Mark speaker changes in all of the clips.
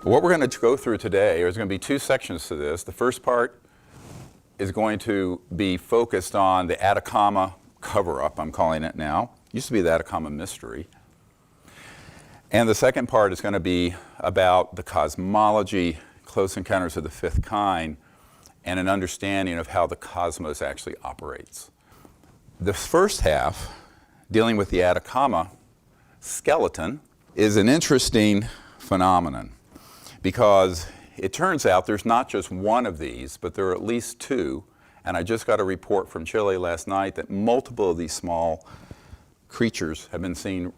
Speaker 1: What we're going to go through today, there's going to be two sections to this. The first part is going to be focused on the Atacama Cover-Up, I'm calling it now. It used to be the Atacama Mystery. And the second part is going to be about the cosmology, close encounters of the fifth kind, and an understanding of how the cosmos actually operates. The first half, dealing with the Atacama skeleton, is an interesting phenomenon because it turns out there's not just one of these, but there are at least two. And I just got a report from Chile last night that multiple of these small creatures have been seen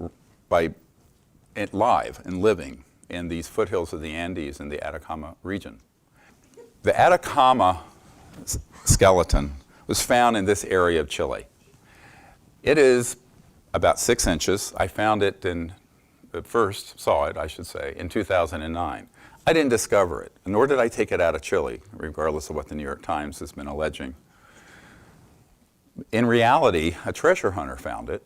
Speaker 1: live and living in these foothills of the Andes in the Atacama region. The Atacama skeleton was found in this area of Chile. It is about 6 inches. I found it first saw it, I should say, in 2009. I didn't discover it, nor did I take it out of Chile, regardless of what the New York Times has been alleging. In reality, a treasure hunter found it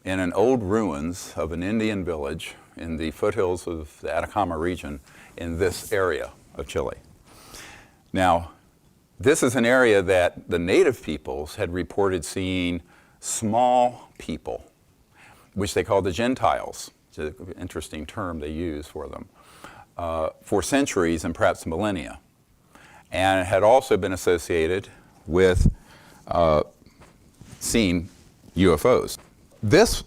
Speaker 1: in an old ruins of an Indian village in the foothills of the Atacama region in this area of Chile. Now, this is an area that the native peoples had reported seeing small people, which they call the Gentiles. It's an interesting term they use for them, for centuries and perhaps millennia. And it had also been associated with seeing UFOs.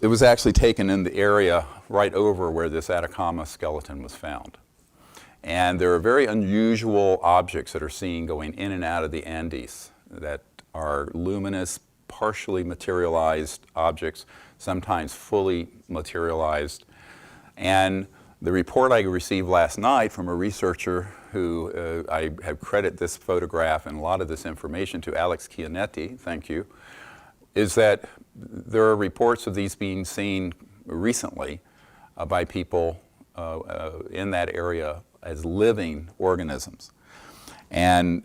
Speaker 1: It was actually taken in the area right over where this Atacama skeleton was found. And there are very unusual objects that are seen going in and out of the Andes that are luminous, partially materialized objects, sometimes fully materialized. And the report I received last night from a researcher who I have credit this photograph and a lot of this information to, Alex Chianetti, thank you, is that there are reports of these being seen recently by people in that area as living organisms. And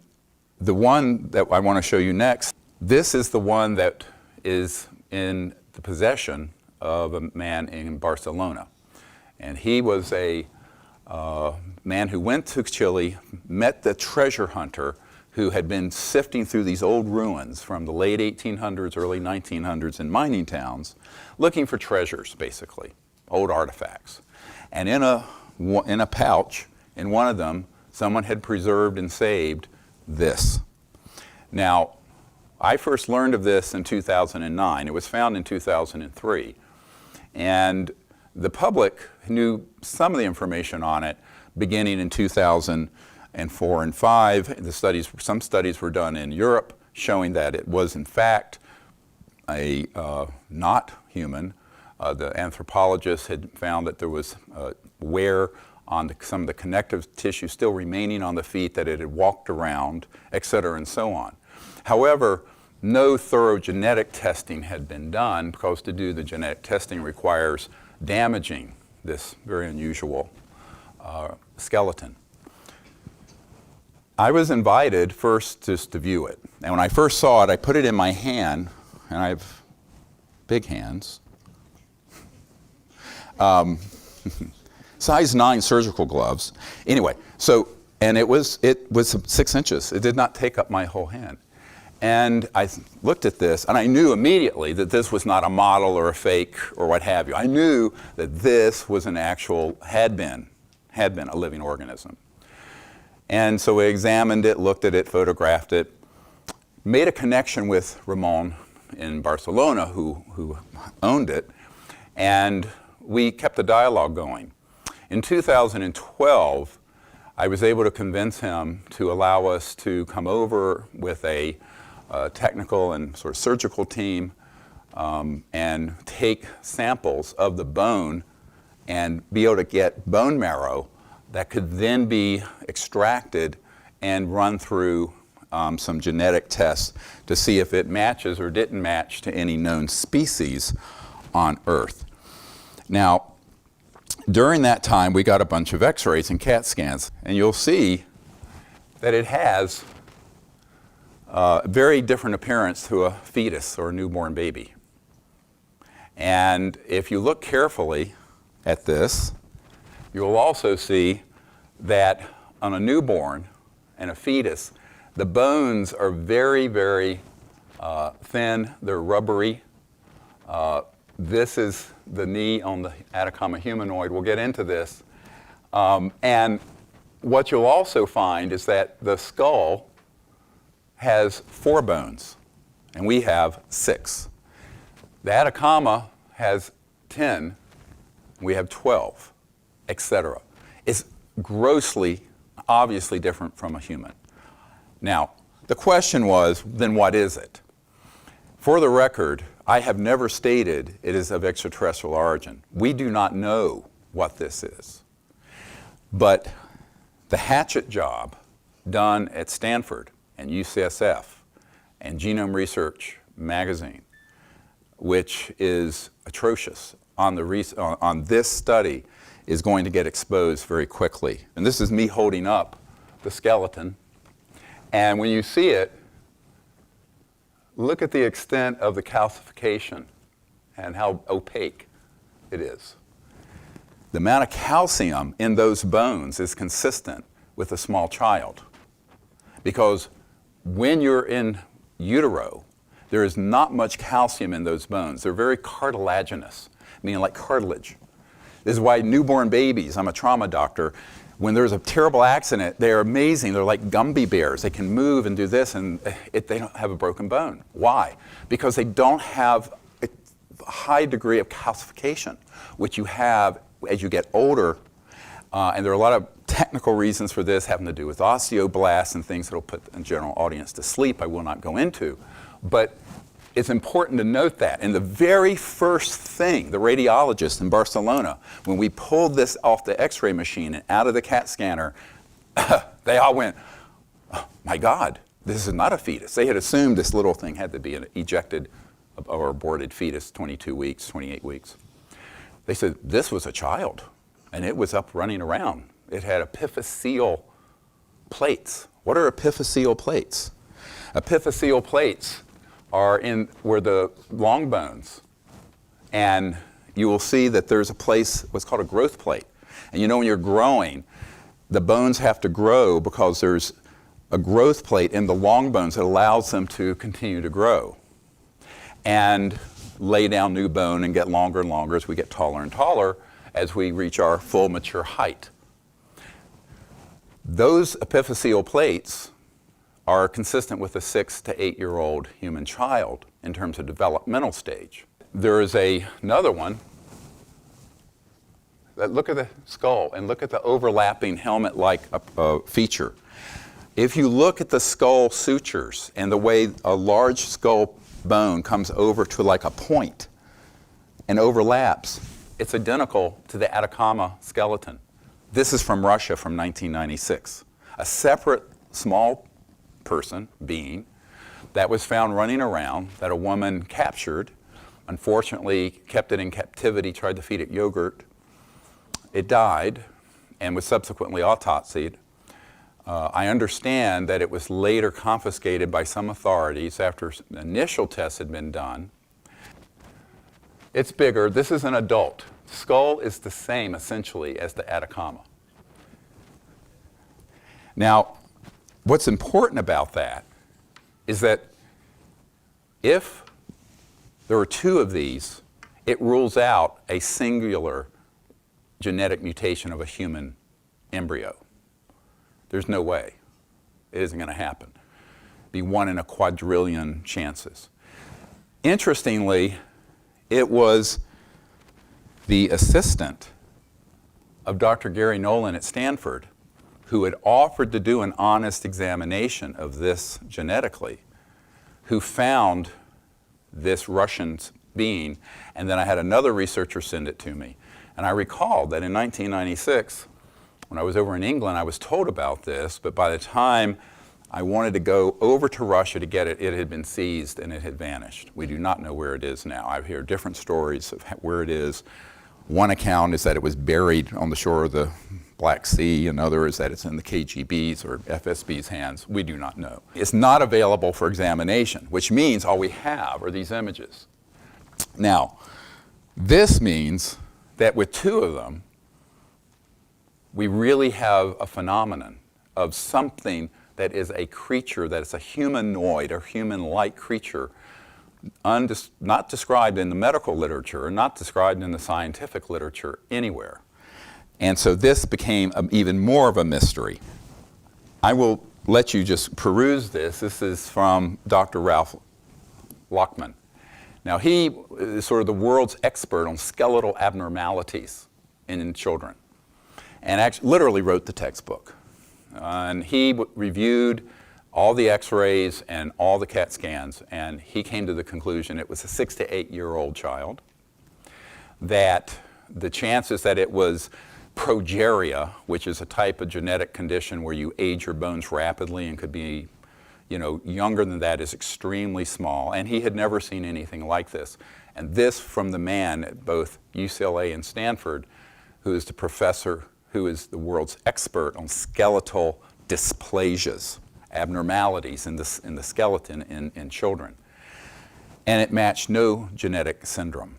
Speaker 1: the one that I want to show you next, this is the one that is in the possession of a man in Barcelona. And he was a man who went to Chile, met the treasure hunter who had been sifting through these old ruins from the late 1800s, early 1900s in mining towns, looking for treasures, basically, old artifacts. And in a pouch, in one of them, someone had preserved and saved this. Now, I first learned of this in 2009. It was found in 2003. And the public knew some of the information on it beginning in 2004 and 5. Some studies were done in Europe showing that it was in fact not human. The anthropologists had found that there was wear on some of the connective tissue still remaining on the feet, that it had walked around, et cetera, and so on. However, no thorough genetic testing had been done because to do the genetic testing requires damaging this very unusual skeleton. I was invited first just to view it. And when I first saw it, I put it in my hand, and I have big hands. Size 9 surgical gloves. Anyway, and it was 6 inches. It did not take up my whole hand. And I looked at this, and I knew immediately that this was not a model or a fake or what have you. I knew that this was an actual, had been a living organism. And so we examined it, looked at it, photographed it, made a connection with Ramon in Barcelona, who owned it, and we kept the dialogue going. In 2012, I was able to convince him to allow us to come over with a technical and sort of surgical team and take samples of the bone and be able to get bone marrow that could then be extracted and run through some genetic tests to see if it matches or didn't match to any known species on Earth. Now, during that time, we got a bunch of x-rays and CAT scans, and you'll see that it has a very different appearance to a fetus or a newborn baby. And if you look carefully at this, you'll also see that on a newborn and a fetus, the bones are very, very thin. They're rubbery. This is the knee on the Atacama humanoid. We'll get into this. And what you'll also find is that the skull has 4 bones, and we have 6. The Atacama has 10, we have 12, etc. It's grossly, obviously different from a human. Now, the question was, then what is it? For the record, I have never stated it is of extraterrestrial origin. We do not know what this is. But the hatchet job done at Stanford and UCSF and Genome Research magazine, which is atrocious on this study, is going to get exposed very quickly. And this is me holding up the skeleton. And when you see it, look at the extent of the calcification and how opaque it is. The amount of calcium in those bones is consistent with a small child. Because when you're in utero, there is not much calcium in those bones. They're very cartilaginous, meaning like cartilage. This is why newborn babies, I'm a trauma doctor, when there's a terrible accident, they're amazing. They're like Gumby bears. They can move and do this, and they don't have a broken bone. Why? Because they don't have a high degree of calcification, which you have as you get older. And there are a lot of technical reasons for this, having to do with osteoblasts and things that will put the general audience to sleep. I will not go into. But it's important to note that. And the very first thing, the radiologist in Barcelona, when we pulled this off the x-ray machine and out of the CAT scanner, they all went, oh, my God, this is not a fetus. They had assumed this little thing had to be an ejected or aborted fetus, 22 weeks, 28 weeks. They said, this was a child, and it was up running around. It had epiphyseal plates. What are epiphyseal plates? Epiphyseal plates are in where the long bones, and you will see that there's a place, what's called a growth plate. And you know, when you're growing, the bones have to grow because there's a growth plate in the long bones that allows them to continue to grow and lay down new bone and get longer and longer as we get taller and taller as we reach our full mature height. Those epiphyseal plates are consistent with a 6 to 8 year old human child in terms of developmental stage. There is another one. Look at the skull and look at the overlapping helmet-like feature. If you look at the skull sutures and the way a large skull bone comes over to like a point and overlaps, it's identical to the Atacama skeleton. This is from Russia from 1996. A separate small being that was found running around that a woman captured, unfortunately kept it in captivity, tried to feed it yogurt. It died and was subsequently autopsied. I understand that it was later confiscated by some authorities after initial tests had been done. It's bigger. This is an adult. The skull is the same essentially as the Atacama. Now, what's important about that is that if there are 2 of these, it rules out a singular genetic mutation of a human embryo. There's no way. It isn't going to happen. Be 1 in a quadrillion chances. Interestingly, it was the assistant of Dr. Gary Nolan at Stanford who had offered to do an honest examination of this genetically, who found this Russian being, and then I had another researcher send it to me. And I recall that in 1996, when I was over in England, I was told about this, but by the time I wanted to go over to Russia to get it, it had been seized and it had vanished. We do not know where it is now. I've heard different stories of where it is. One account is that it was buried on the shore of the Black Sea, another is that it's in the KGB's or FSB's hands. We do not know. It's not available for examination, which means all we have are these images. Now, this means that with 2 of them, we really have a phenomenon of something that is a creature, that is a humanoid or human-like creature, not described in the medical literature, not described in the scientific literature anywhere. And so this became even more of a mystery. I will let you just peruse this. This is from Dr. Ralph Lockman. Now, he is sort of the world's expert on skeletal abnormalities in children, and actually literally wrote the textbook. And he reviewed all the x-rays and all the CAT scans, and he came to the conclusion it was a 6 to 8 year old child, that the chances that it was progeria, which is a type of genetic condition where you age your bones rapidly and could be, younger than that, is extremely small. And he had never seen anything like this. And this from the man at both UCLA and Stanford, who is the professor who is the world's expert on skeletal dysplasias, abnormalities in the skeleton in children. And it matched no genetic syndrome.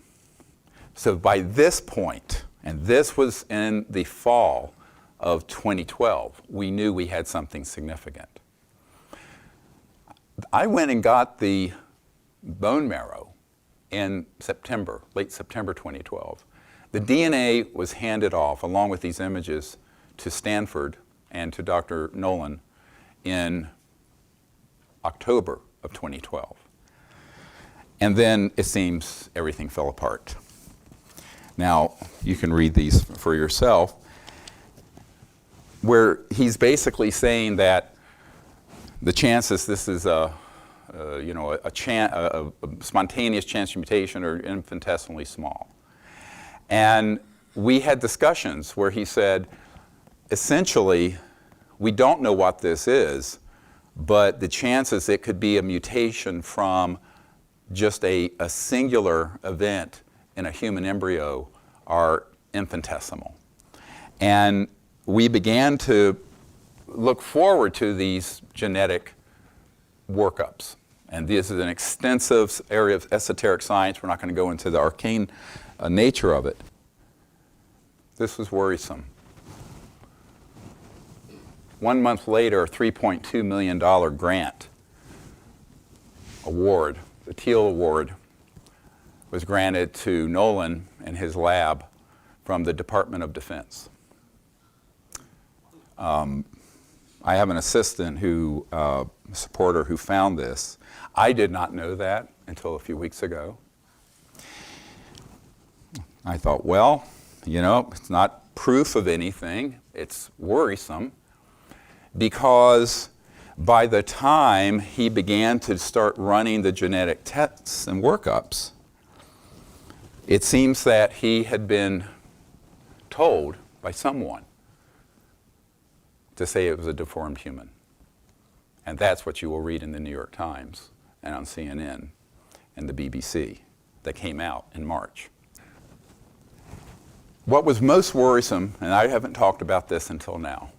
Speaker 1: So by this point, and this was in the fall of 2012, we knew we had something significant. I went and got the bone marrow in September, late September 2012. The DNA was handed off, along with these images, to Stanford and to Dr. Nolan in October of 2012. And then it seems everything fell apart. Now, you can read these for yourself, where he's basically saying that the chances this is a spontaneous chance mutation are infinitesimally small. And we had discussions where he said, essentially, we don't know what this is, but the chances it could be a mutation from just a singular event in a human embryo are infinitesimal. And we began to look forward to these genetic workups. And this is an extensive area of esoteric science. We're not going to go into the arcane nature of it. This was worrisome. 1 month later, a $3.2 million grant award, the Teal Award, was granted to Nolan and his lab from the Department of Defense. I have an assistant a supporter who found this. I did not know that until a few weeks ago. I thought, well, it's not proof of anything. It's worrisome because by the time he began to start running the genetic tests and workups, it seems that he had been told by someone to say it was a deformed human. And that's what you will read in the New York Times and on CNN and the BBC that came out in March. What was most worrisome, and I haven't talked about this until now,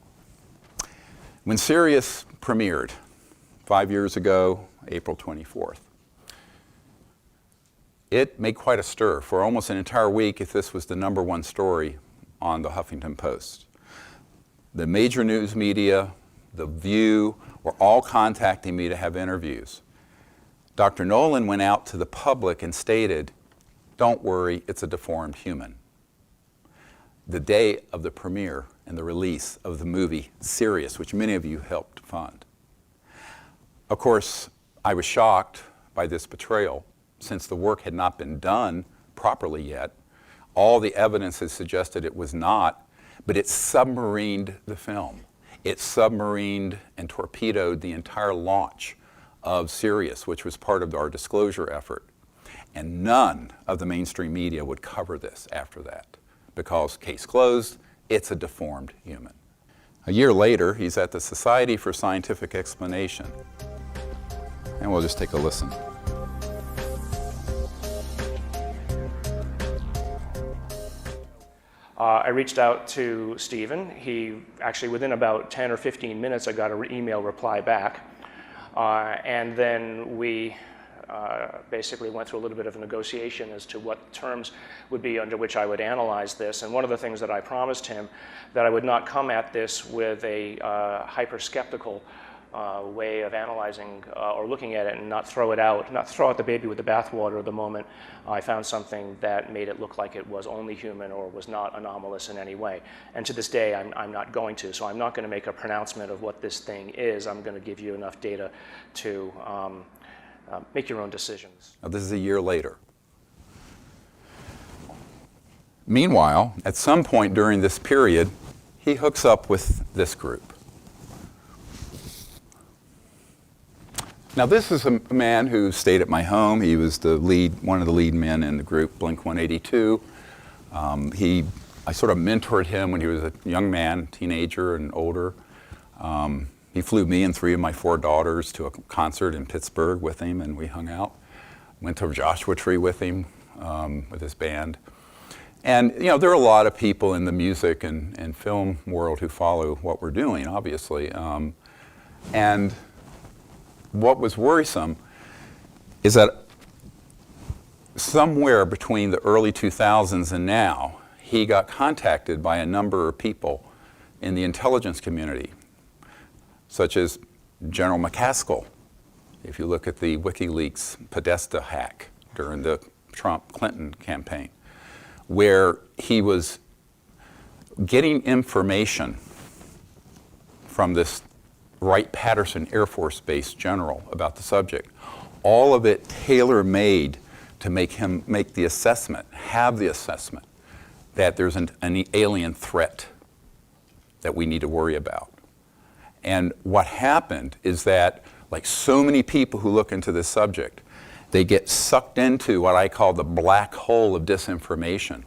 Speaker 1: when Sirius premiered 5 years ago, April 24th, it made quite a stir. For almost an entire week, if this was the #1 story on the Huffington Post. The major news media, The View, were all contacting me to have interviews. Dr. Nolan went out to the public and stated, don't worry, it's a deformed human. The day of the premiere and the release of the movie Sirius, which many of you helped fund. Of course, I was shocked by this betrayal, since the work had not been done properly yet. All the evidence has suggested it was not, but it submarined the film. It submarined and torpedoed the entire launch of Sirius, which was part of our disclosure effort. And none of the mainstream media would cover this after that, because case closed, it's a deformed human. A year later, he's at the Society for Scientific Explanation. And we'll just take a listen.
Speaker 2: I reached out to Steven. He actually, within about 10 or 15 minutes, I got an email reply back. And then we basically went through a little bit of a negotiation as to what terms would be under which I would analyze this. And one of the things that I promised him, that I would not come at this with a hyper-skeptical way of analyzing or looking at it and not throw it out, not throw out the baby with the bathwater the moment I found something that made it look like it was only human or was not anomalous in any way. And to this day, I'm not going to. So I'm not going to make a pronouncement of what this thing is. I'm going to give you enough data to make your own decisions.
Speaker 1: Now, this is a year later. Meanwhile, at some point during this period, he hooks up with this group. Now, this is a man who stayed at my home. He was one of the lead men in the group, Blink 182. I sort of mentored him when he was a young man, teenager and older. He flew me and 3 of my 4 daughters to a concert in Pittsburgh with him, and we hung out. Went to a Joshua Tree with him, with his band. And, you know, there are a lot of people in the music and film world who follow what we're doing, obviously. And what was worrisome is that somewhere between the early 2000s and now, he got contacted by a number of people in the intelligence community, such as General McCaskill, if you look at the WikiLeaks Podesta hack during the Trump-Clinton campaign, where he was getting information from this Wright-Patterson Air Force Base general about the subject, all of it tailor-made to make him make the assessment, have the assessment that there's an alien threat that we need to worry about. And what happened is that, like so many people who look into this subject, they get sucked into what I call the black hole of disinformation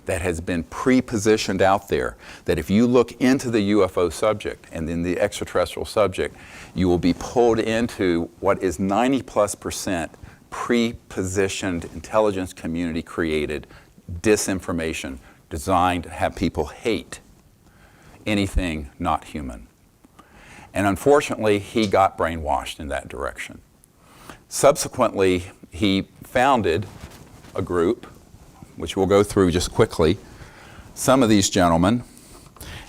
Speaker 1: that has been pre-positioned out there, that if you look into the UFO subject and then the extraterrestrial subject, you will be pulled into what is 90+% pre-positioned, intelligence community created disinformation designed to have people hate anything not human. And unfortunately, he got brainwashed in that direction. Subsequently, he founded a group, which we'll go through just quickly, some of these gentlemen.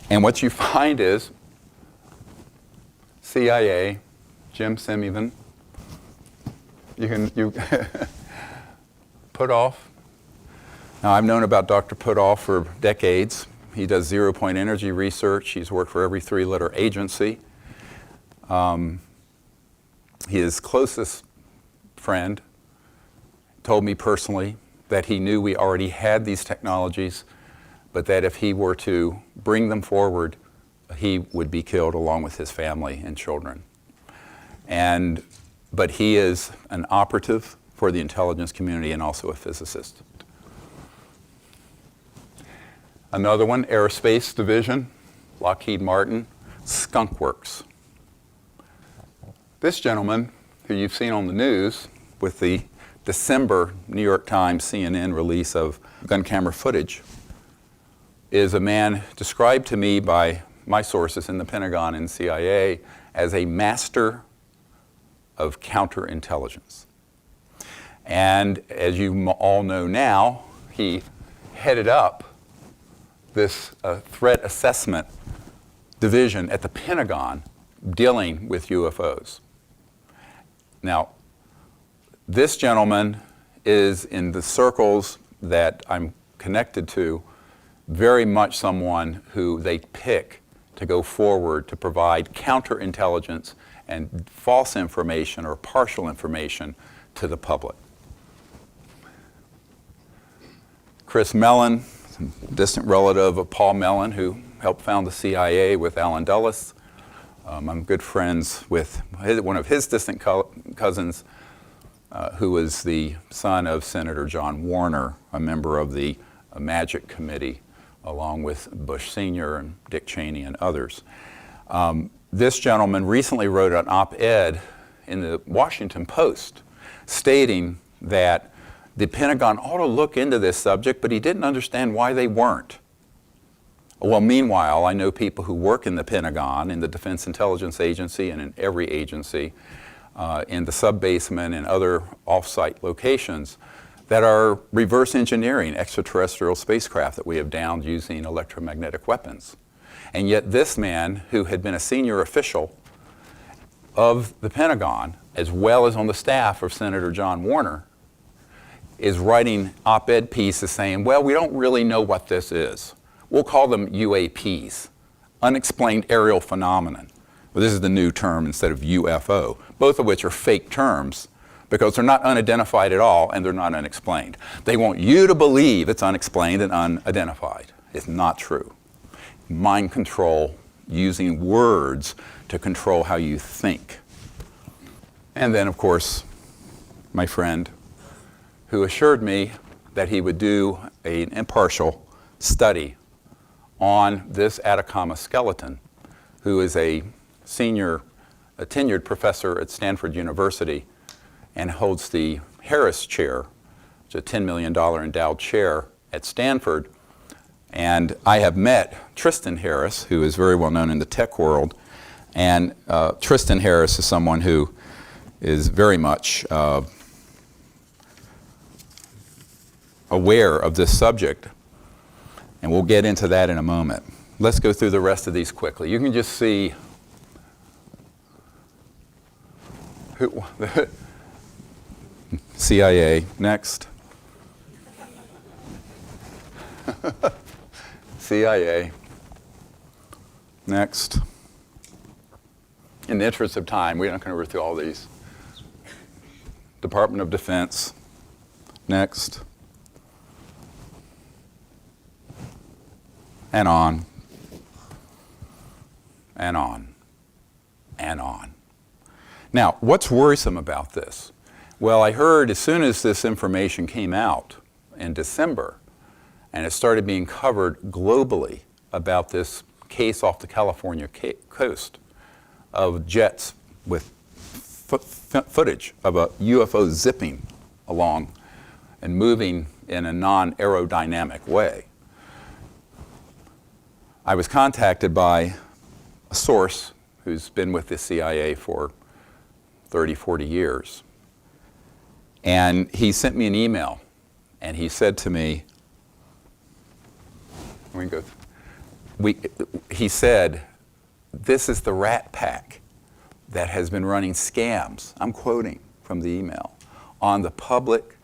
Speaker 1: And what you find is CIA, Jim Simivan, you Putoff. Now, I've known about Dr. Putoff for decades. He does zero-point energy research. He's worked for every 3-letter agency. His closest friend told me personally that he knew we already had these technologies, but that if he were to bring them forward, he would be killed along with his family and children. But he is an operative for the intelligence community and also a physicist. Another one, Aerospace Division, Lockheed Martin, Skunk Works. This gentleman, who you've seen on the news with the December New York Times CNN release of gun camera footage, is a man described to me by my sources in the Pentagon and CIA as a master of counterintelligence. And as you all know now, he headed up this threat assessment division at the Pentagon dealing with UFOs. Now, this gentleman is, in the circles that I'm connected to, very much someone who they pick to go forward to provide counterintelligence and false information or partial information to the public. Chris Mellon, distant relative of Paul Mellon, who helped found the CIA with Allen Dulles. I'm good friends with one of his distant cousins, who was the son of Senator John Warner, a member of the Magic Committee, along with Bush Sr. and Dick Cheney and others. This gentleman recently wrote an op-ed in the Washington Post stating that the Pentagon ought to look into this subject, but he didn't understand why they weren't. Well, meanwhile, I know people who work in the Pentagon, in the Defense Intelligence Agency, and in every agency, in the sub-basement and other off-site locations that are reverse engineering extraterrestrial spacecraft that we have downed using electromagnetic weapons. And yet this man, who had been a senior official of the Pentagon, as well as on the staff of Senator John Warner, is writing op-ed pieces saying, well, we don't really know what this is. We'll call them UAPs, unexplained aerial phenomenon. Well, this is the new term instead of UFO, both of which are fake terms because they're not unidentified at all and they're not unexplained. They want you to believe it's unexplained and unidentified. It's not true. Mind control, using words to control how you think. And then, of course, my friend, who assured me that he would do an impartial study on this Atacama skeleton, who is a tenured professor at Stanford University and holds the Harris Chair, which is a $10 million endowed chair at Stanford. And I have met Tristan Harris, who is very well known in the tech world. And Tristan Harris is someone who is very much aware of this subject. And we'll get into that in a moment. Let's go through the rest of these quickly. You can just see CIA, next. CIA, next. In the interest of time, we're not going to go through all these. Department of Defense, next. And on, and on, and on. Now, what's worrisome about this? Well, I heard as soon as this information came out in December, and it started being covered globally about this case off the California coast of jets with footage of a UFO zipping along and moving in a non-aerodynamic way. I was contacted by a source who's been with the CIA for 30, 40 years. And he sent me an email, and he said to me, he said, this is the rat pack that has been running scams, I'm quoting from the email, on the public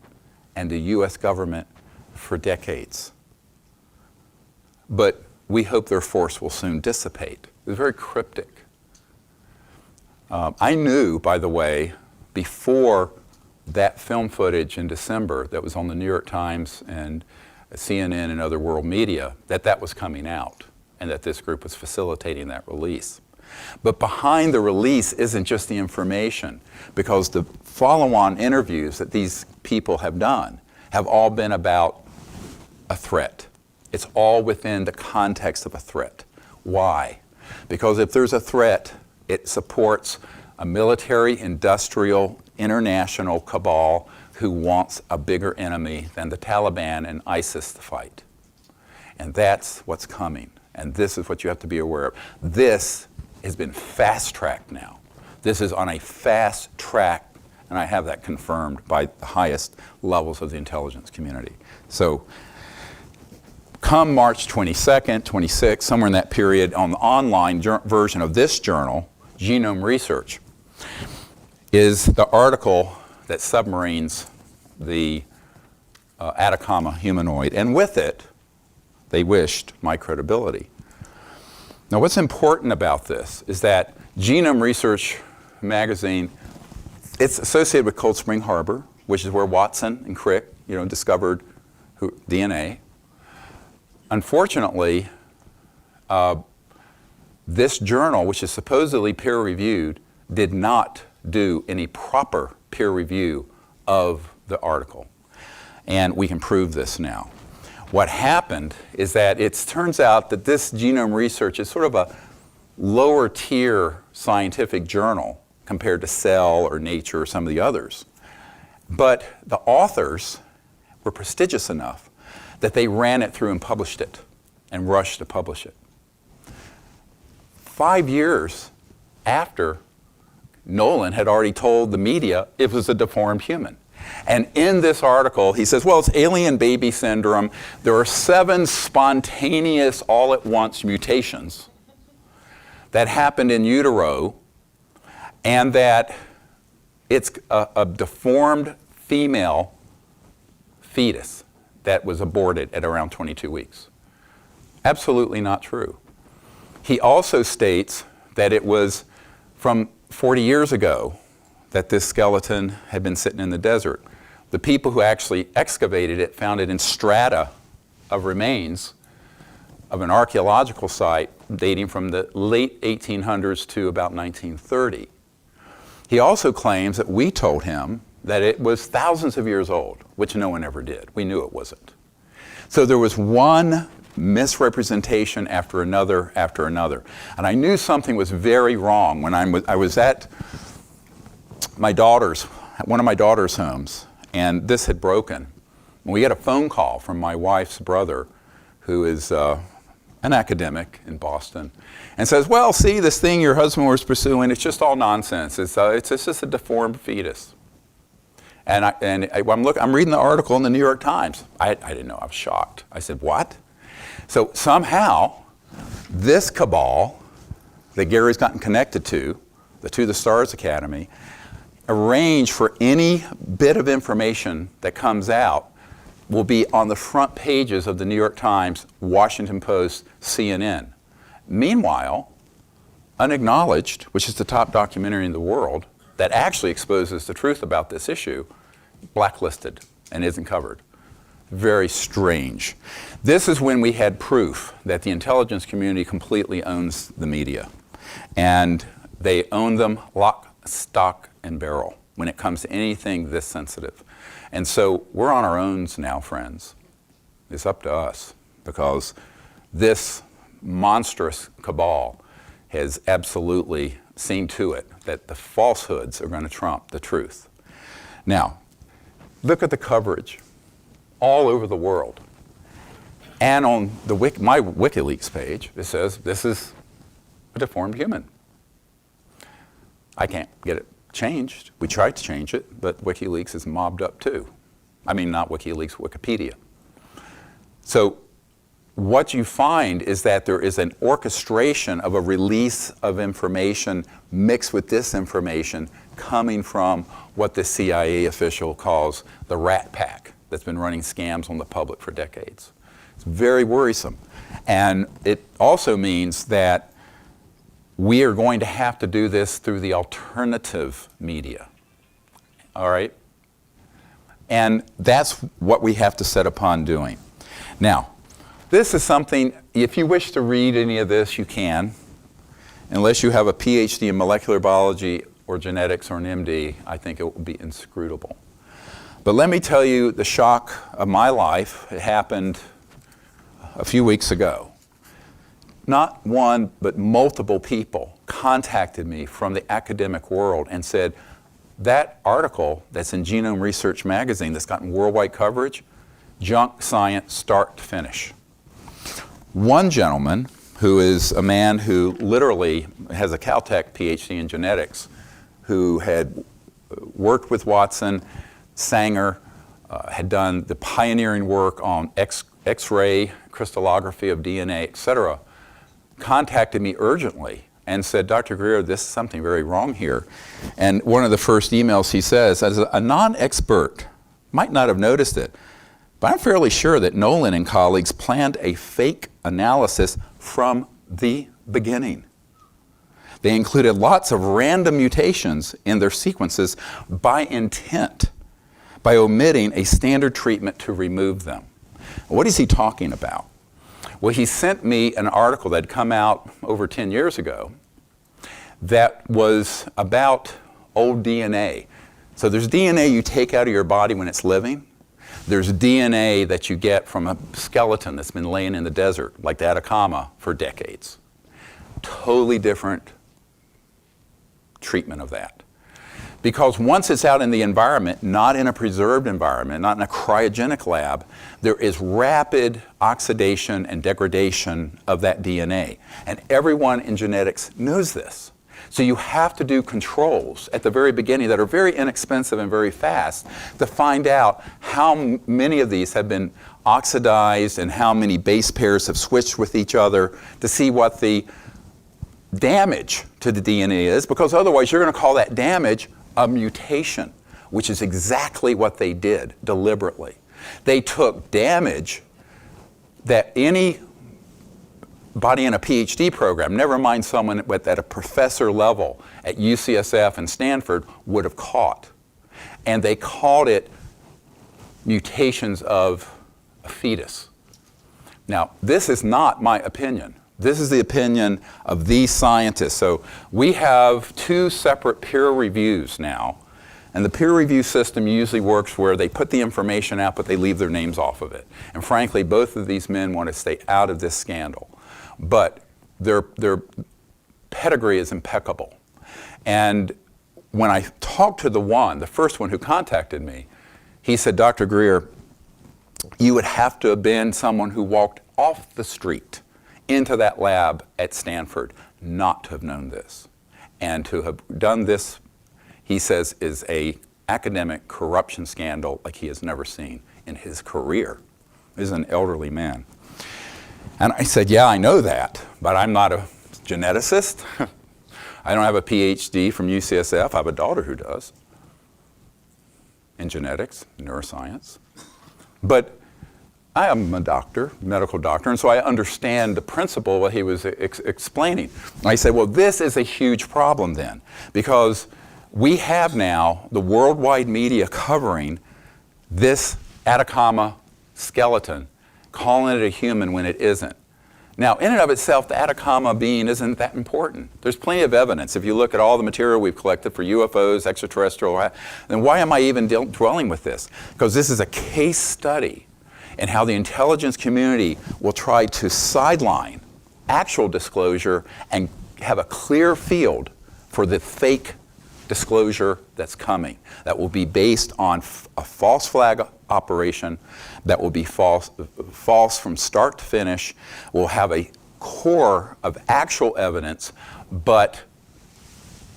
Speaker 1: and the US government for decades. But we hope their force will soon dissipate. It was very cryptic. I knew, by the way, before that film footage in December that was on the New York Times and CNN and other world media, that that was coming out and that this group was facilitating that release. But behind the release isn't just the information, because the follow-on interviews that these people have done have all been about a threat. It's all within the context of a threat. Why? Because if there's a threat, it supports a military, industrial, international cabal who wants a bigger enemy than the Taliban and ISIS to fight. And that's what's coming. And this is what you have to be aware of. This has been fast-tracked now. This is on a fast track, and I have that confirmed by the highest levels of the intelligence community. So come March 22nd, 26th, somewhere in that period, on the online version of this journal, Genome Research, is the article that submarines the Atacama humanoid, and with it, they wished my credibility. Now, what's important about this is that Genome Research magazine, it's associated with Cold Spring Harbor, which is where Watson and Crick, discovered DNA. Unfortunately, this journal, which is supposedly peer-reviewed, did not do any proper peer review of the article. And we can prove this now. What happened is that it turns out that this Genome Research is sort of a lower tier scientific journal compared to Cell or Nature or some of the others. But the authors were prestigious enough that they ran it through and published it and rushed to publish it. 5 years after Nolan had already told the media it was a deformed human. And in this article, he says, well, it's alien baby syndrome. There are 7 spontaneous all-at-once mutations that happened in utero, and that it's a deformed female fetus that was aborted at around 22 weeks. Absolutely not true. He also states that it was from 40 years ago that this skeleton had been sitting in the desert. The people who actually excavated it found it in strata of remains of an archaeological site dating from the late 1800s to about 1930. He also claims that we told him that it was thousands of years old, which no one ever did. We knew it wasn't. So there was one misrepresentation after another after another. And I knew something was very wrong when I was at one of my daughter's homes, and this had broken. We had a phone call from my wife's brother, who is an academic in Boston, and says, well, see, this thing your husband was pursuing, it's just all nonsense. It's just a deformed fetus. And I'm reading the article in the New York Times. I didn't know. I was shocked. I said, what? So somehow, this cabal that Gary's gotten connected to the Stars Academy, arrange for any bit of information that comes out will be on the front pages of the New York Times, Washington Post, CNN. Meanwhile, Unacknowledged, which is the top documentary in the world that actually exposes the truth about this issue, blacklisted and isn't covered. Very strange. This is when we had proof that the intelligence community completely owns the media. And they own them lock, stock, and barrel when it comes to anything this sensitive. And so we're on our own now, friends. It's up to us, because this monstrous cabal has absolutely seen to it that the falsehoods are going to trump the truth. Now, look at the coverage all over the world. And on my WikiLeaks page, it says this is a deformed human. I can't get it changed. We tried to change it, but WikiLeaks is mobbed up too. I mean, not WikiLeaks, Wikipedia. So what you find is that there is an orchestration of a release of information mixed with disinformation coming from what the CIA official calls the Rat Pack that's been running scams on the public for decades. It's very worrisome. And it also means that we are going to have to do this through the alternative media. All right? And that's what we have to set upon doing. Now, this is something, if you wish to read any of this, you can. Unless you have a PhD in molecular biology or genetics or an MD, I think it will be inscrutable. But let me tell you the shock of my life. It happened a few weeks ago. Not one, but multiple people contacted me from the academic world and said, that article that's in Genome Research magazine that's gotten worldwide coverage, junk science start to finish. One gentleman, who is a man who literally has a Caltech PhD in genetics, who had worked with Watson, Sanger, had done the pioneering work on X-ray crystallography of DNA, etc., contacted me urgently and said, Dr. Greer, this is something very wrong here. And one of the first emails he says, as a non-expert, might not have noticed it, but I'm fairly sure that Nolan and colleagues planned a fake analysis from the beginning. They included lots of random mutations in their sequences by intent, by omitting a standard treatment to remove them. What is he talking about? Well, he sent me an article that had come out over 10 years ago that was about old DNA. So there's DNA you take out of your body when it's living. There's DNA that you get from a skeleton that's been laying in the desert, like the Atacama, for decades. Totally different treatment of that. Because once it's out in the environment, not in a preserved environment, not in a cryogenic lab, there is rapid oxidation and degradation of that DNA. And everyone in genetics knows this. So you have to do controls at the very beginning that are very inexpensive and very fast to find out how many of these have been oxidized and how many base pairs have switched with each other to see what the damage to the DNA is, because otherwise you're going to call that damage a mutation, which is exactly what they did deliberately. They took damage that any body in a PhD program, never mind someone at a professor level at UCSF and Stanford, would have caught. And they called it mutations of a fetus. Now, this is not my opinion. This is the opinion of these scientists. So we have 2 separate peer reviews now. And the peer review system usually works where they put the information out, but they leave their names off of it. And frankly, both of these men want to stay out of this scandal. But their pedigree is impeccable. And when I talked to the first one who contacted me, he said, Dr. Greer, you would have to have been someone who walked off the street into that lab at Stanford not to have known this. And to have done this, he says, is an academic corruption scandal like he has never seen in his career. He's an elderly man. And I said, yeah, I know that, but I'm not a geneticist. I don't have a PhD from UCSF. I have a daughter who does in genetics, neuroscience. But I am a doctor, medical doctor, and so I understand the principle of what he was explaining. And I said, well, this is a huge problem then, because we have now the worldwide media covering this Atacama skeleton, calling it a human when it isn't. Now, in and of itself, the Atacama being isn't that important. There's plenty of evidence. If you look at all the material we've collected for UFOs, extraterrestrial, then why am I even dwelling with this? Because this is a case study in how the intelligence community will try to sideline actual disclosure and have a clear field for the fake disclosure that's coming, that will be based on a false flag operation, that will be false from start to finish, will have a core of actual evidence, but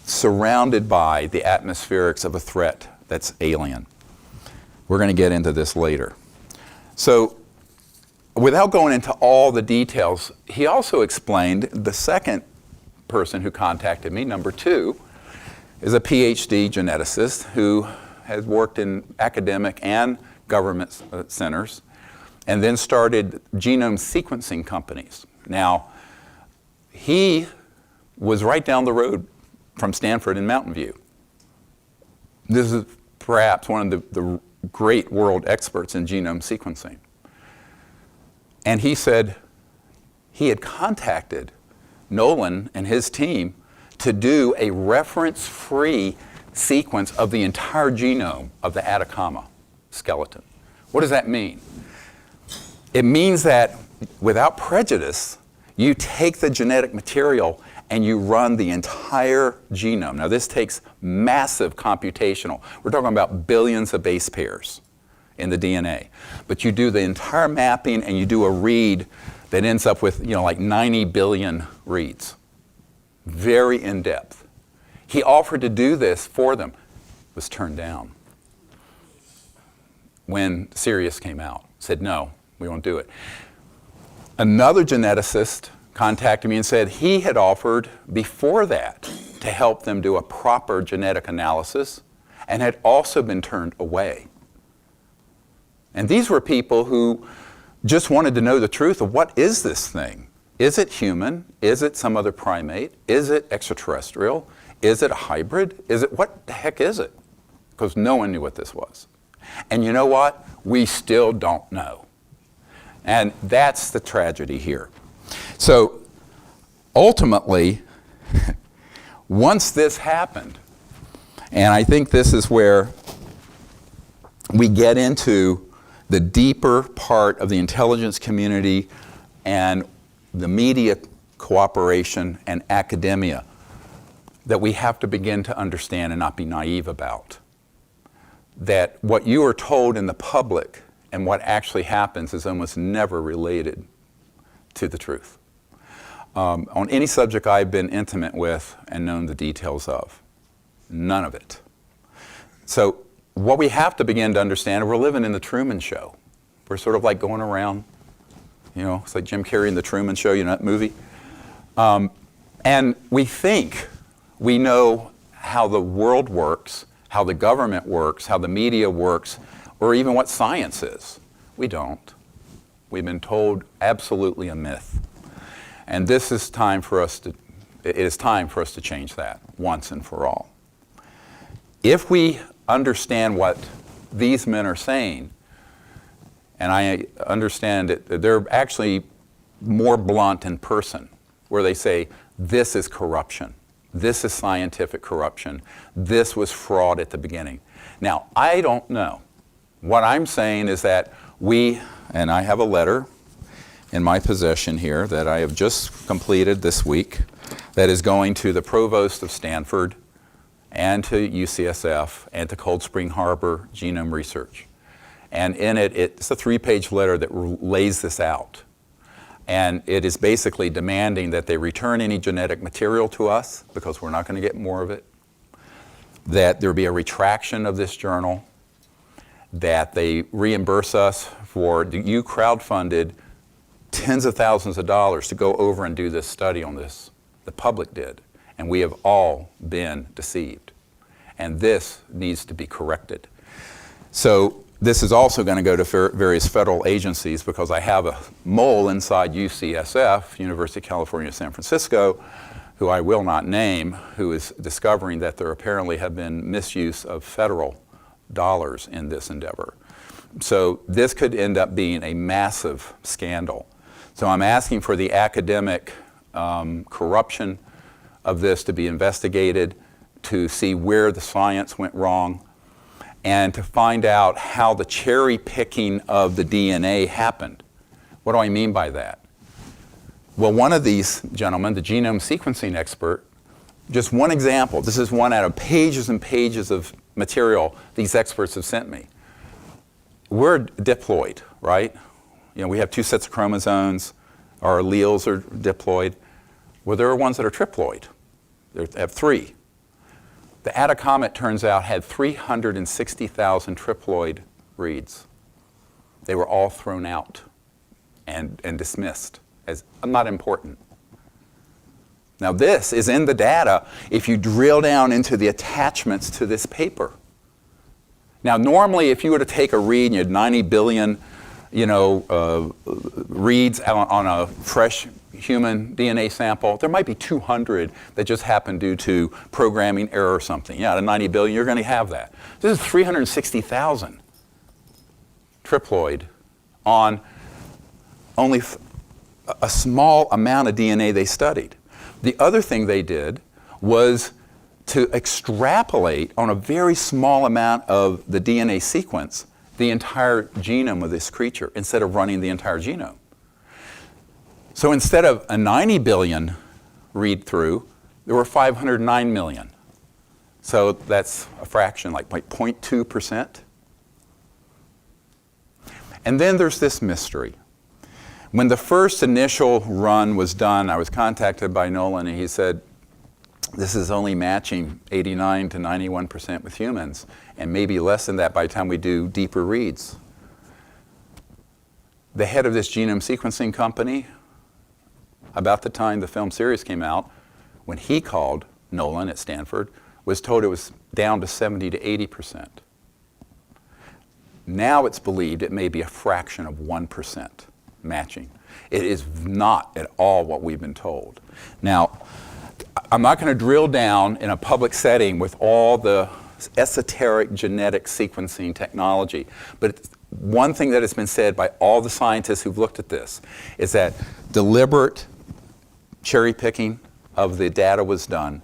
Speaker 1: surrounded by the atmospherics of a threat that's alien. We're going to get into this later. So, without going into all the details, he also explained the second person who contacted me, number 2, is a PhD geneticist who has worked in academic and government centers and then started genome sequencing companies. Now, he was right down the road from Stanford in Mountain View. This is perhaps one of the great world experts in genome sequencing. And he said he had contacted Nolan and his team to do a reference-free sequence of the entire genome of the Atacama skeleton. What does that mean? It means that without prejudice, you take the genetic material and you run the entire genome. Now this takes massive computational. We're talking about billions of base pairs in the DNA. But you do the entire mapping and you do a read that ends up with, like 90 billion reads. Very in-depth. He offered to do this for them, was turned down. When Sirius came out, said, no, we won't do it. Another geneticist contacted me and said he had offered before that to help them do a proper genetic analysis and had also been turned away. And these were people who just wanted to know the truth of what is this thing? Is it human? Is it some other primate? Is it extraterrestrial? Is it a hybrid? What the heck is it? Because no one knew what this was. And you know what? We still don't know. And that's the tragedy here. So ultimately, once this happened, and I think this is where we get into the deeper part of the intelligence community and the media cooperation and academia that we have to begin to understand and not be naive about. That what you are told in the public and what actually happens is almost never related to the truth. on any subject I've been intimate with and known the details of. None of it. So what we have to begin to understand, we're living in the Truman Show. We're sort of like going around, you know, it's like Jim Carrey in the Truman Show, you know that movie? And we think we know how the world works, how the government works, how the media works, or even what science is. We don't. We've been told absolutely a myth. And this is time for us to, it is time for us to change that once and for all. If we understand what these men are saying, and I understand that they're actually more blunt in person, where they say, this is corruption. This is scientific corruption. This was fraud at the beginning. Now, I don't know. What I'm saying is that we, and I have a letter in my possession here that I have just completed this week that is going to the provost of Stanford and to UCSF and to Cold Spring Harbor Genome Research. And in it, it's a 3-page letter that lays this out. And it is basically demanding that they return any genetic material to us, because we're not going to get more of it, that there be a retraction of this journal, that they reimburse us for, you crowdfunded tens of thousands of dollars to go over and do this study on this. The public did. And we have all been deceived. And this needs to be corrected. So this is also going to go to various federal agencies, because I have a mole inside UCSF, University of California, San Francisco, who I will not name, who is discovering that there apparently have been misuse of federal dollars in this endeavor. So this could end up being a massive scandal. So I'm asking for the academic corruption of this to be investigated, to see where the science went wrong, and to find out how the cherry picking of the DNA happened. What do I mean by that? Well, one of these gentlemen, the genome sequencing expert, just one example, this is one out of pages and pages of material these experts have sent me. We're diploid, right? You know, we have 2 sets of chromosomes, our alleles are diploid. Well, there are ones that are triploid. They have 3. The Atacama, it turns out, had 360,000 triploid reads. They were all thrown out and dismissed as not important. Now this is in the data if you drill down into the attachments to this paper. Now normally if you were to take a read and you had 90 billion reads on a fresh human DNA sample, there might be 200 that just happen due to programming error or something. Yeah, out of 90 billion, you're going to have that. This is 360,000 triploid on only a small amount of DNA they studied. The other thing they did was to extrapolate on a very small amount of the DNA sequence the entire genome of this creature instead of running the entire genome. So instead of a 90 billion read through, there were 509 million. So that's a fraction, like 0.2%. And then there's this mystery. When the first initial run was done, I was contacted by Nolan, and he said, this is only matching 89 to 91% with humans, and maybe less than that by the time we do deeper reads. The head of this genome sequencing company, about the time the film Sirius came out, when he called Nolan at Stanford, was told it was down to 70 to 80%. Now it's believed it may be a fraction of 1% matching. It is not at all what we've been told. Now, I'm not going to drill down in a public setting with all the esoteric genetic sequencing technology, but one thing that has been said by all the scientists who've looked at this is that deliberate cherry picking of the data was done,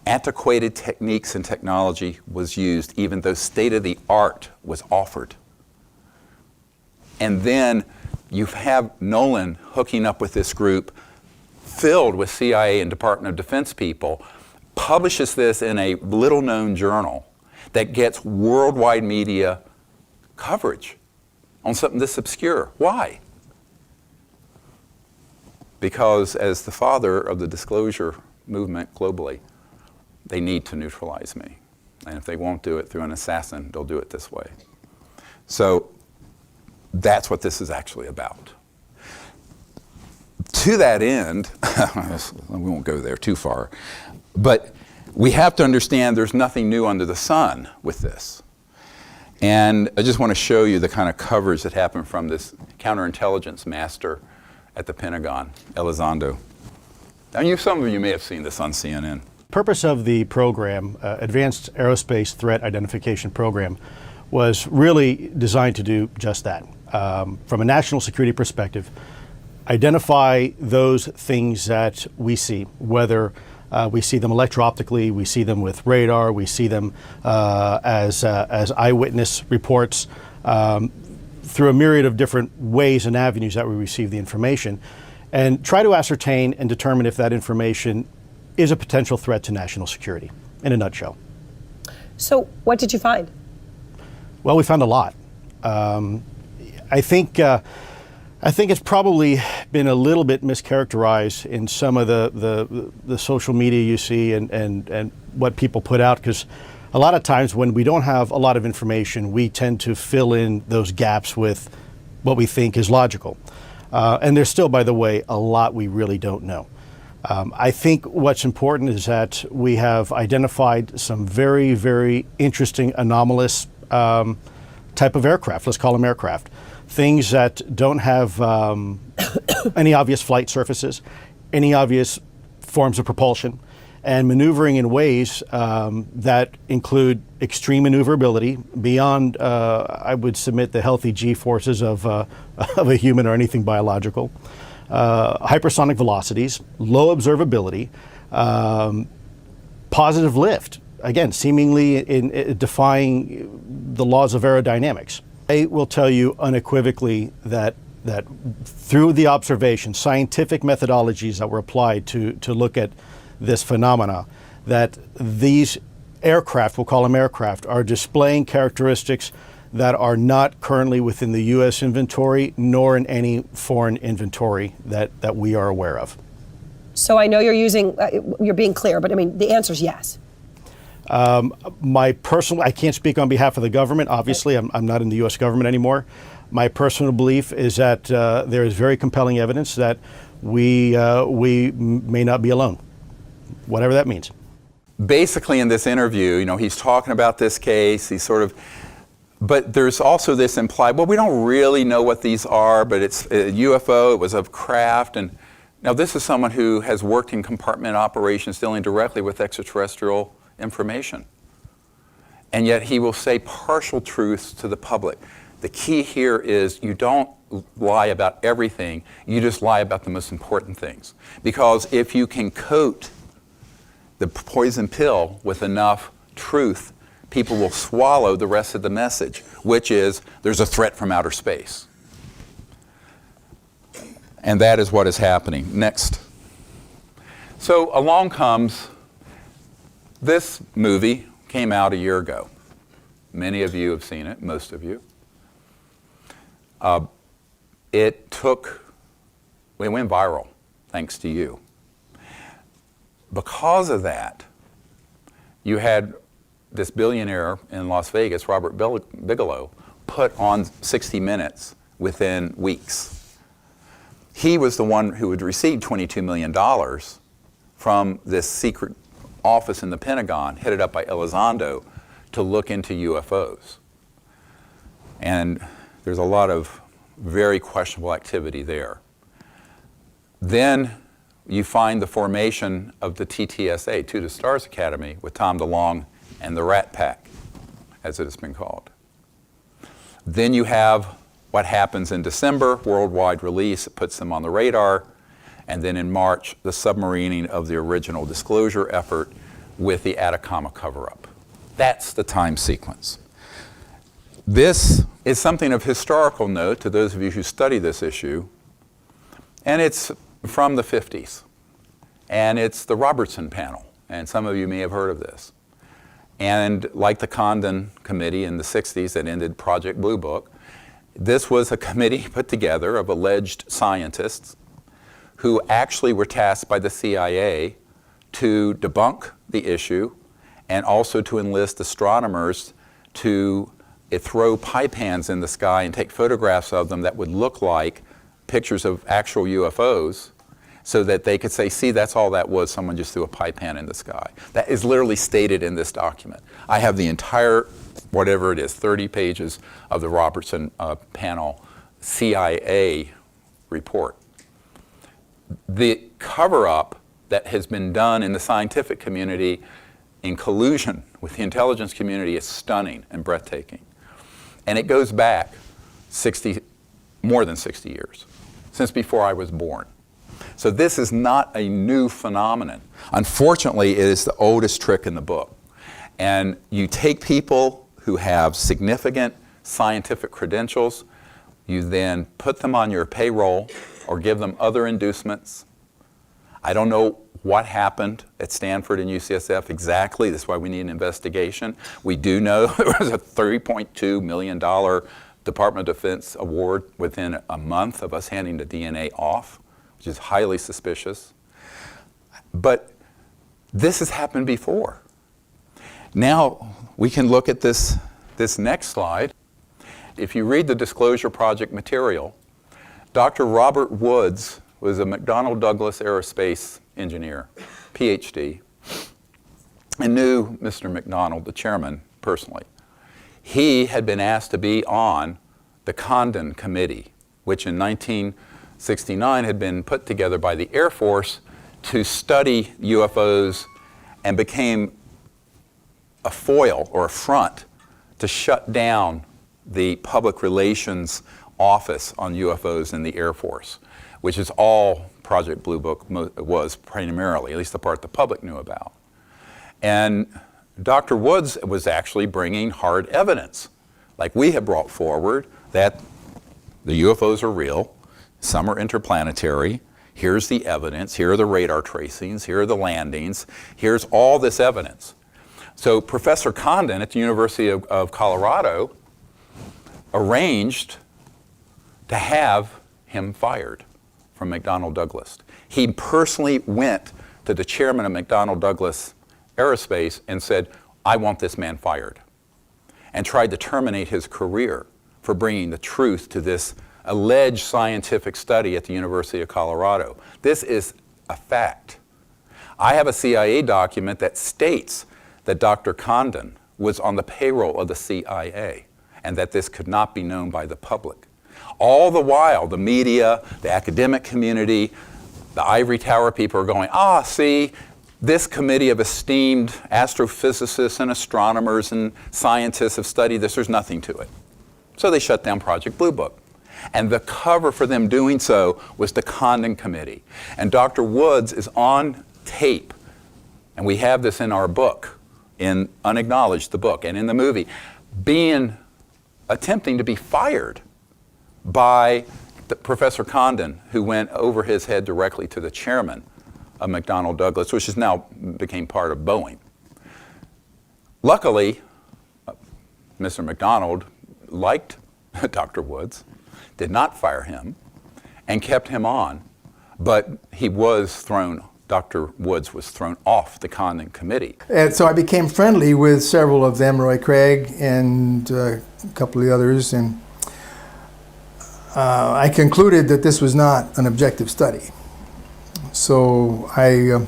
Speaker 1: antiquated techniques and technology was used, even though state-of-the-art was offered. And then you have Nolan hooking up with this group filled with CIA and Department of Defense people, publishes this in a little-known journal that gets worldwide media coverage on something this obscure. Why? because as the father of the disclosure movement globally, they need to neutralize me. And if they won't do it through an assassin, they'll do it this way. So that's what this is actually about. To that end, we won't go there too far, but we have to understand there's nothing new under the sun with this. And I just want to show you the kind of coverage that happened from this counterintelligence master at the Pentagon, Elizondo. Now, some of you may have seen this on CNN.
Speaker 3: Purpose of the program, Advanced Aerospace Threat Identification Program, was really designed to do just that. From a national security perspective, identify those things that we see, whether we see them electro-optically, we see them with radar, we see them as eyewitness reports, through a myriad of different ways and avenues that we receive the information, and try to ascertain and determine if that information is a potential threat to national security, in a nutshell.
Speaker 4: So what did you find?
Speaker 3: Well, we found a lot. I think it's probably been a little bit mischaracterized in some of the social media you see and what people put out, because a lot of times when we don't have a lot of information, we tend to fill in those gaps with what we think is logical. And there's still, by the way, a lot we really don't know. I think what's important is that we have identified some very, very interesting anomalous type of aircraft. Let's call them aircraft. Things that don't have any obvious flight surfaces, any obvious forms of propulsion, and maneuvering in ways that include extreme maneuverability beyond, I would submit, the healthy G-forces of a human or anything biological. Hypersonic velocities, low observability, positive lift, again, seemingly in defying the laws of aerodynamics. I will tell you unequivocally that through the observation, scientific methodologies that were applied to look at this phenomena, that these aircraft, we'll call them aircraft, are displaying characteristics that are not currently within the U.S. inventory, nor in any foreign inventory that we are aware of.
Speaker 4: So I know you're being clear, but I mean, the answer is yes.
Speaker 3: I can't speak on behalf of the government. Obviously, I'm not in the U.S. government anymore. My personal belief is that there is very compelling evidence that we may not be alone, whatever that means.
Speaker 1: Basically, in this interview, he's talking about this case. But there's also this implied, well, we don't really know what these are, but it's a UFO, it was a craft. And now this is someone who has worked in compartment operations dealing directly with extraterrestrial information. And yet he will say partial truths to the public. The key here is you don't lie about everything, you just lie about the most important things. Because if you can coat the poison pill with enough truth, people will swallow the rest of the message, which is there's a threat from outer space. And that is what is happening. Next. So along comes this movie, came out a year ago. Many of you have seen it, most of you. It went viral, thanks to you. Because of that, you had this billionaire in Las Vegas, Robert Bigelow, put on 60 Minutes within weeks. He was the one who had received $22 million from this secret office in the Pentagon, headed up by Elizondo, to look into UFOs. And there's a lot of very questionable activity there. Then you find the formation of the TTSA, To the Stars Academy, with Tom DeLonge and the Rat Pack, as it has been called. Then you have what happens in December, worldwide release, it puts them on the radar, and then in March, the submarining of the original disclosure effort with the Atacama Cover-Up. That's the time sequence. This is something of historical note to those of you who study this issue, and it's from the 50s, and it's the Robertson panel, and some of you may have heard of this. And like the Condon Committee in the 60s that ended Project Blue Book, this was a committee put together of alleged scientists who actually were tasked by the CIA to debunk the issue and also to enlist astronomers to throw pipe hands in the sky and take photographs of them that would look like pictures of actual UFOs, so that they could say, see, that's all that was, someone just threw a pipe hand in the sky. That is literally stated in this document. I have the entire, whatever it is, 30 pages of the Robertson panel CIA report. The cover-up that has been done in the scientific community in collusion with the intelligence community is stunning and breathtaking. And it goes back more than 60 years, since before I was born. So this is not a new phenomenon. Unfortunately, it is the oldest trick in the book. And you take people who have significant scientific credentials, you then put them on your payroll or give them other inducements. I don't know what happened at Stanford and UCSF exactly. That's why we need an investigation. We do know there was a $3.2 million Department of Defense award within a month of us handing the DNA off, which is highly suspicious. But this has happened before. Now we can look at this next slide. If you read the Disclosure Project material, Dr. Robert Woods was a McDonnell Douglas aerospace engineer, PhD, and knew Mr. McDonnell, the chairman, personally. He had been asked to be on the Condon Committee, which in 1969 had been put together by the Air Force to study UFOs, and became a foil or a front to shut down the public relations office on UFOs in the Air Force, which is all Project Blue Book was primarily, at least the part the public knew about. And Dr. Woods was actually bringing hard evidence, like we have brought forward, that the UFOs are real, some are interplanetary, here's the evidence, here are the radar tracings, here are the landings, here's all this evidence. So Professor Condon at the University of Colorado arranged to have him fired from McDonnell Douglas. He personally went to the chairman of McDonnell Douglas Aerospace and said, I want this man fired, and tried to terminate his career for bringing the truth to this alleged scientific study at the University of Colorado. This is a fact. I have a CIA document that states that Dr. Condon was on the payroll of the CIA and that this could not be known by the public. All the while, the media, the academic community, the ivory tower people are going, see, this committee of esteemed astrophysicists and astronomers and scientists have studied this, there's nothing to it. So they shut down Project Blue Book. And the cover for them doing so was the Condon Committee. And Dr. Woods is on tape, and we have this in our book, in Unacknowledged, the book, and in the movie, attempting to be fired by Professor Condon, who went over his head directly to the chairman of McDonnell Douglas, which is now became part of Boeing. Luckily, Mr. McDonald liked Dr. Woods, did not fire him, and kept him on, but he was thrown, Dr. Woods was thrown off the Condon Committee.
Speaker 5: And so I became friendly with several of them, Roy Craig and a couple of the others, and I concluded that this was not an objective study. So I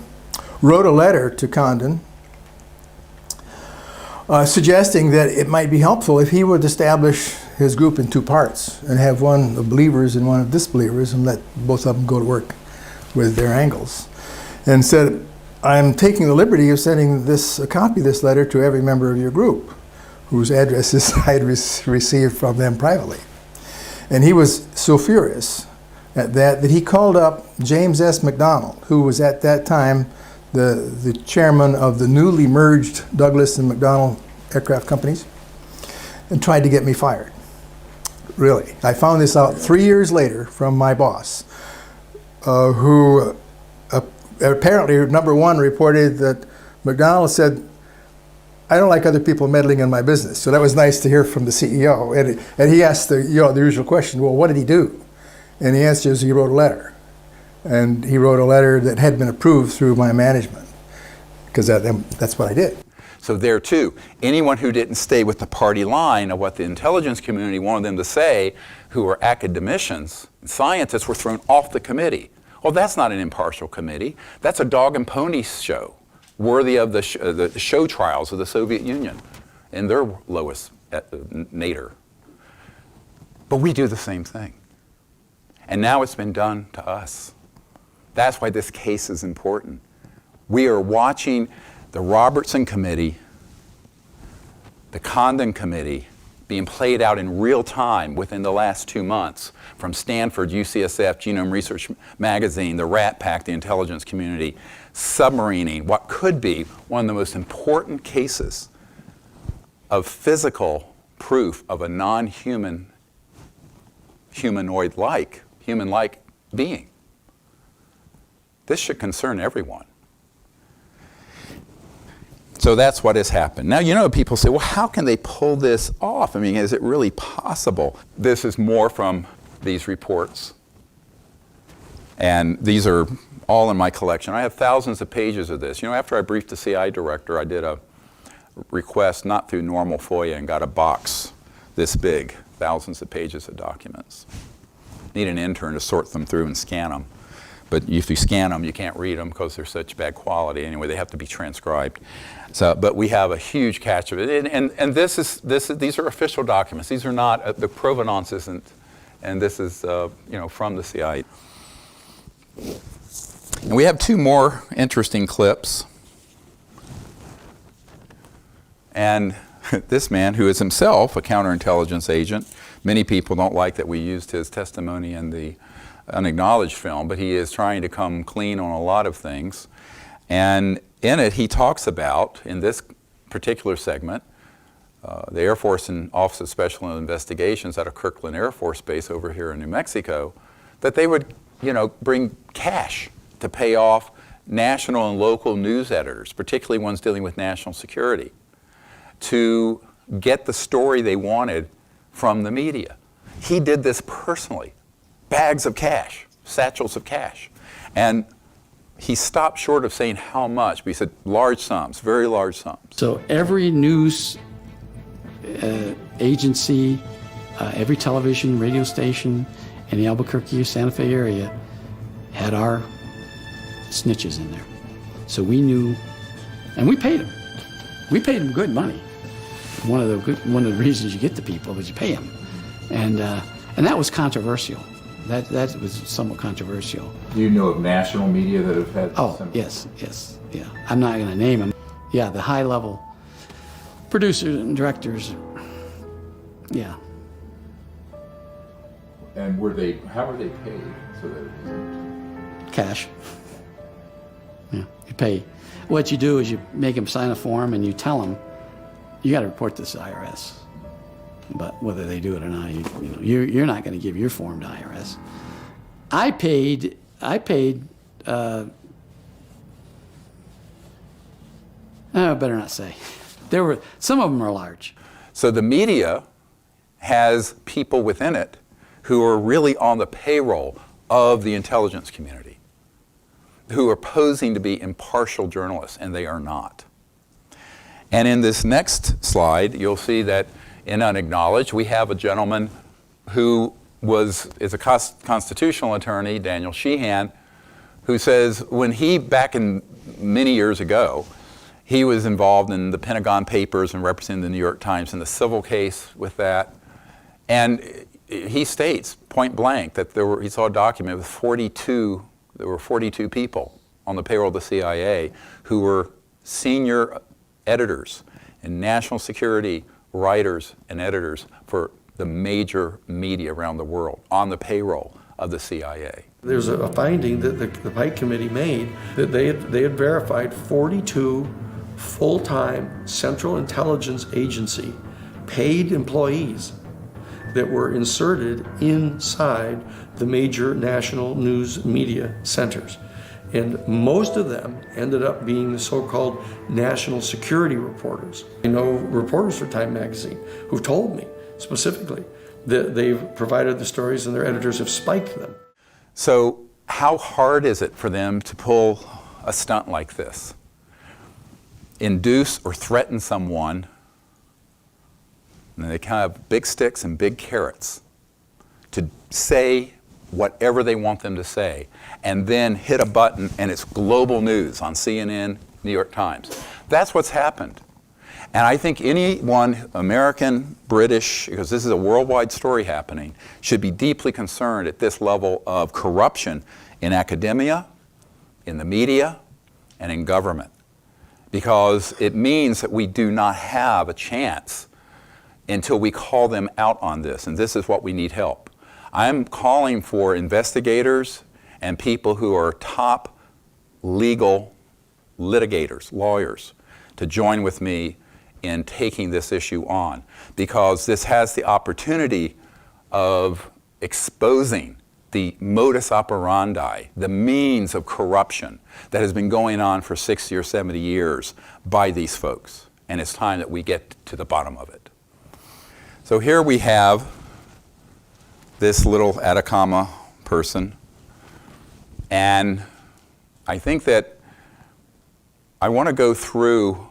Speaker 5: wrote a letter to Condon suggesting that it might be helpful if he would establish his group in two parts and have one of believers and one of disbelievers and let both of them go to work with their angles. And said, I'm taking the liberty of sending a copy of this letter to every member of your group whose addresses I had received from them privately. And he was so furious at that he called up James S. McDonald, who was at that time the chairman of the newly merged Douglas and McDonnell aircraft companies, and tried to get me fired. Really. I found this out 3 years later from my boss, who apparently, number one, reported that McDonnell said, I don't like other people meddling in my business. So that was nice to hear from the CEO. And he asked the usual question, well, what did he do? And the answer is he wrote a letter. And he wrote a letter that had been approved through my management, because that's what I did.
Speaker 1: So there too, anyone who didn't stay with the party line of what the intelligence community wanted them to say, who were academicians, scientists, were thrown off the committee. Well, that's not an impartial committee. That's a dog and pony show, worthy of the show trials of the Soviet Union in their lowest nadir. But we do the same thing. And now it's been done to us. That's why this case is important. We are watching the Robertson Committee, the Condon Committee, being played out in real time within the last 2 months from Stanford, UCSF, Genome Research Magazine, the Rat Pack, the intelligence community, submarining what could be one of the most important cases of physical proof of a non-human, humanoid-like, human-like being. This should concern everyone. So that's what has happened. Now, you know, people say, well, how can they pull this off? I mean, is it really possible? This is more from these reports. And these are all in my collection. I have thousands of pages of this. You know, after I briefed the CI director, I did a request, not through normal FOIA, and got a box this big, thousands of pages of documents. Need an intern to sort them through and scan them. But if you scan them, you can't read them because they're such bad quality. Anyway, they have to be transcribed. So, but we have a huge catch of it. And these are official documents. These are not, the provenance isn't, and this is you know, from the CIA. And we have two more interesting clips. And this man, who is himself a counterintelligence agent, many people don't like that we used his testimony in the unacknowledged film, but he is trying to come clean on a lot of things. And in it, he talks about, in this particular segment, the Air Force and Office of Special Investigations out of Kirkland Air Force Base over here in New Mexico, that they would, you know, bring cash to pay off national and local news editors, particularly ones dealing with national security, to get the story they wanted from the media. He did this personally. Bags of cash, satchels of cash. And he stopped short of saying how much, but he said large sums, very large sums.
Speaker 6: So every news agency, every television, radio station in the Albuquerque or Santa Fe area had our snitches in there. So we knew, and we paid them. We paid them good money. One of the reasons you get the people is you pay them. And that was controversial. That was somewhat controversial.
Speaker 1: Do you know of national media that have had
Speaker 6: some? Yes, yeah. I'm not going to name them. Yeah, the high-level producers and directors, yeah.
Speaker 1: And how were they paid so that it wasn't?
Speaker 6: Cash. Yeah, you pay. What you do is you make them sign a form and you tell them, you got to report this to IRS. But whether they do it or not, you're not going to give your form to IRS. I paid. I better not say. Some of them are large.
Speaker 1: So the media has people within it who are really on the payroll of the intelligence community, who are posing to be impartial journalists, and they are not. And in this next slide, you'll see that in Unacknowledged, we have a gentleman who is a constitutional attorney, Daniel Sheehan, who says when back in many years ago, he was involved in the Pentagon Papers and representing the New York Times in the civil case with that. And he states point blank that he saw a document with 42 people on the payroll of the CIA who were senior editors in national security, writers and editors for the major media around the world on the payroll of the CIA.
Speaker 7: There's a finding that the Pike Committee made that they had verified 42 full-time Central Intelligence Agency paid employees that were inserted inside the major national news media centers. And most of them ended up being the so-called national security reporters. I know reporters for Time magazine who've told me specifically that they've provided the stories and their editors have spiked them.
Speaker 1: So how hard is it for them to pull a stunt like this? Induce or threaten someone, and they kind of have big sticks and big carrots to say whatever they want them to say, and then hit a button and it's global news on CNN, New York Times. That's what's happened. And I think anyone, American, British, because this is a worldwide story happening, should be deeply concerned at this level of corruption in academia, in the media, and in government. Because it means that we do not have a chance until we call them out on this, and this is what we need help. I'm calling for investigators and people who are top legal litigators, lawyers, to join with me in taking this issue on, because this has the opportunity of exposing the modus operandi, the means of corruption that has been going on for 60 or 70 years by these folks. And it's time that we get to the bottom of it. So here we have this little Atacama person, and I think that I want to go through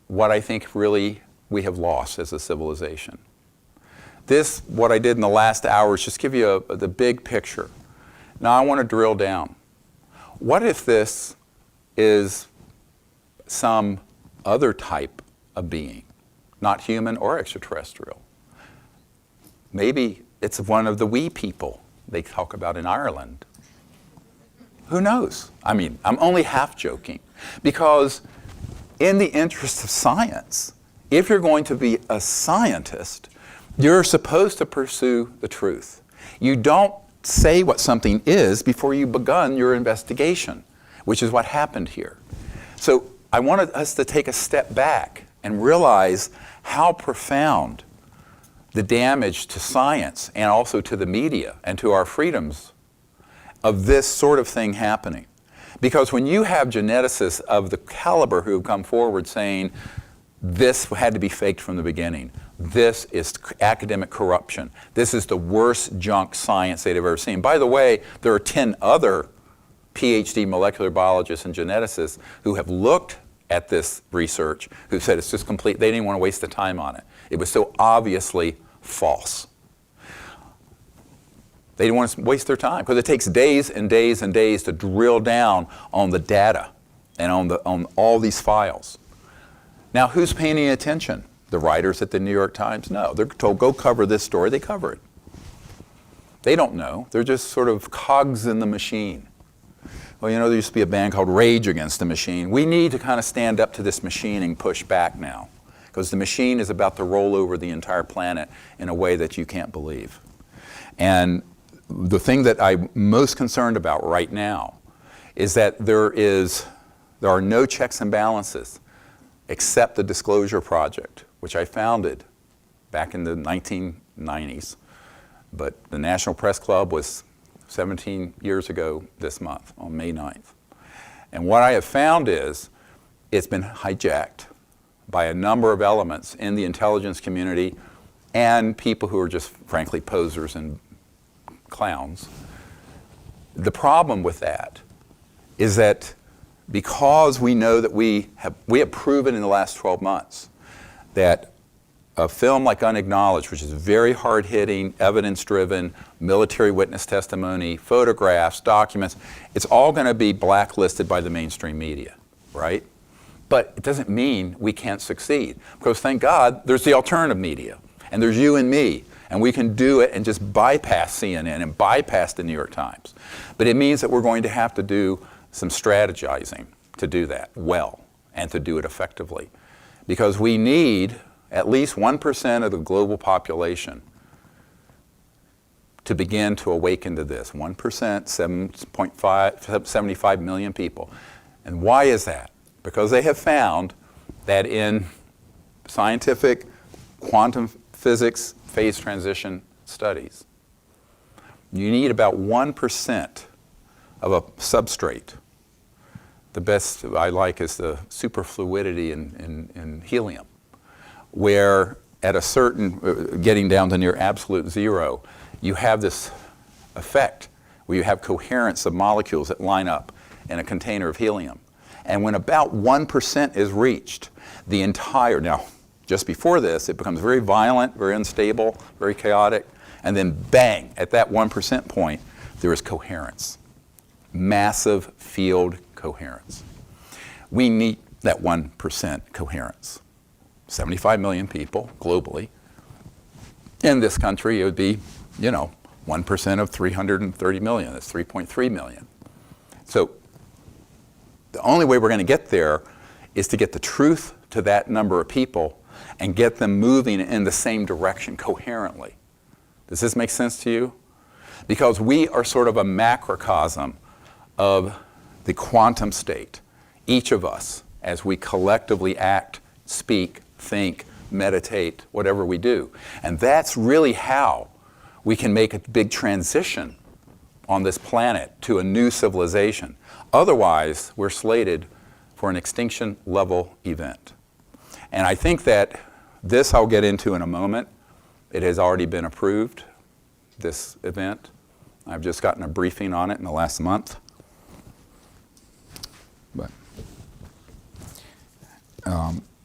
Speaker 1: what I think really we have lost as a civilization. This, what I did in the last hour, is just give you the big picture. Now I want to drill down. What if this is some other type of being, not human or extraterrestrial? Maybe it's one of the wee people they talk about in Ireland. Who knows? I mean, I'm only half joking, because in the interest of science, if you're going to be a scientist, you're supposed to pursue the truth. You don't say what something is before you've begun your investigation, which is what happened here. So I wanted us to take a step back and realize how profound the damage to science and also to the media and to our freedoms of this sort of thing happening. Because when you have geneticists of the caliber who have come forward saying this had to be faked from the beginning, this is academic corruption, this is the worst junk science they've ever seen. By the way, there are 10 other PhD molecular biologists and geneticists who have looked at this research who said it's just complete, they didn't want to waste the time on it. It was so obviously false. They didn't want to waste their time, because it takes days and days and days to drill down on the data and on all these files. Now, who's paying any attention? The writers at the New York Times? No, they're told, go cover this story, they cover it. They don't know, they're just sort of cogs in the machine. Well, you know, there used to be a band called Rage Against the Machine. We need to kind of stand up to this machine and push back now, because the machine is about to roll over the entire planet in a way that you can't believe. And the thing that I'm most concerned about right now is that there are no checks and balances except the Disclosure Project, which I founded back in the 1990s. But the National Press Club was 17 years ago this month, on May 9th. And what I have found is it's been hijacked by a number of elements in the intelligence community and people who are just, frankly, posers and clowns. The problem with that is that because we know that we have proven in the last 12 months that a film like Unacknowledged, which is very hard-hitting, evidence-driven, military witness testimony, photographs, documents, it's all going to be blacklisted by the mainstream media, right? But it doesn't mean we can't succeed, because thank God there's the alternative media, and there's you and me, and we can do it and just bypass CNN and bypass the New York Times. But it means that we're going to have to do some strategizing to do that well and to do it effectively. Because we need at least 1% of the global population to begin to awaken to this. 1%, 75 million people. And why is that? Because they have found that in scientific quantum physics phase transition studies, you need about 1% of a substrate. The best I like is the superfluidity in helium, where at a certain, getting down to near absolute zero, you have this effect where you have coherence of molecules that line up in a container of helium. And when about 1% is reached, the entire, now, just before this, it becomes very violent, very unstable, very chaotic, and then bang, at that 1% point, there is coherence. Massive field coherence. We need that 1% coherence. 75 million people globally. In this country, it would be, 1% of 330 million. That's 3.3 million. So the only way we're going to get there is to get the truth to that number of people and get them moving in the same direction coherently. Does this make sense to you? Because we are sort of a macrocosm of the quantum state, each of us, as we collectively act, speak, think, meditate, whatever we do. And that's really how we can make a big transition on this planet to a new civilization. Otherwise, we're slated for an extinction level event. And I think that this I'll get into in a moment. It has already been approved, this event. I've just gotten a briefing on it in the last month. But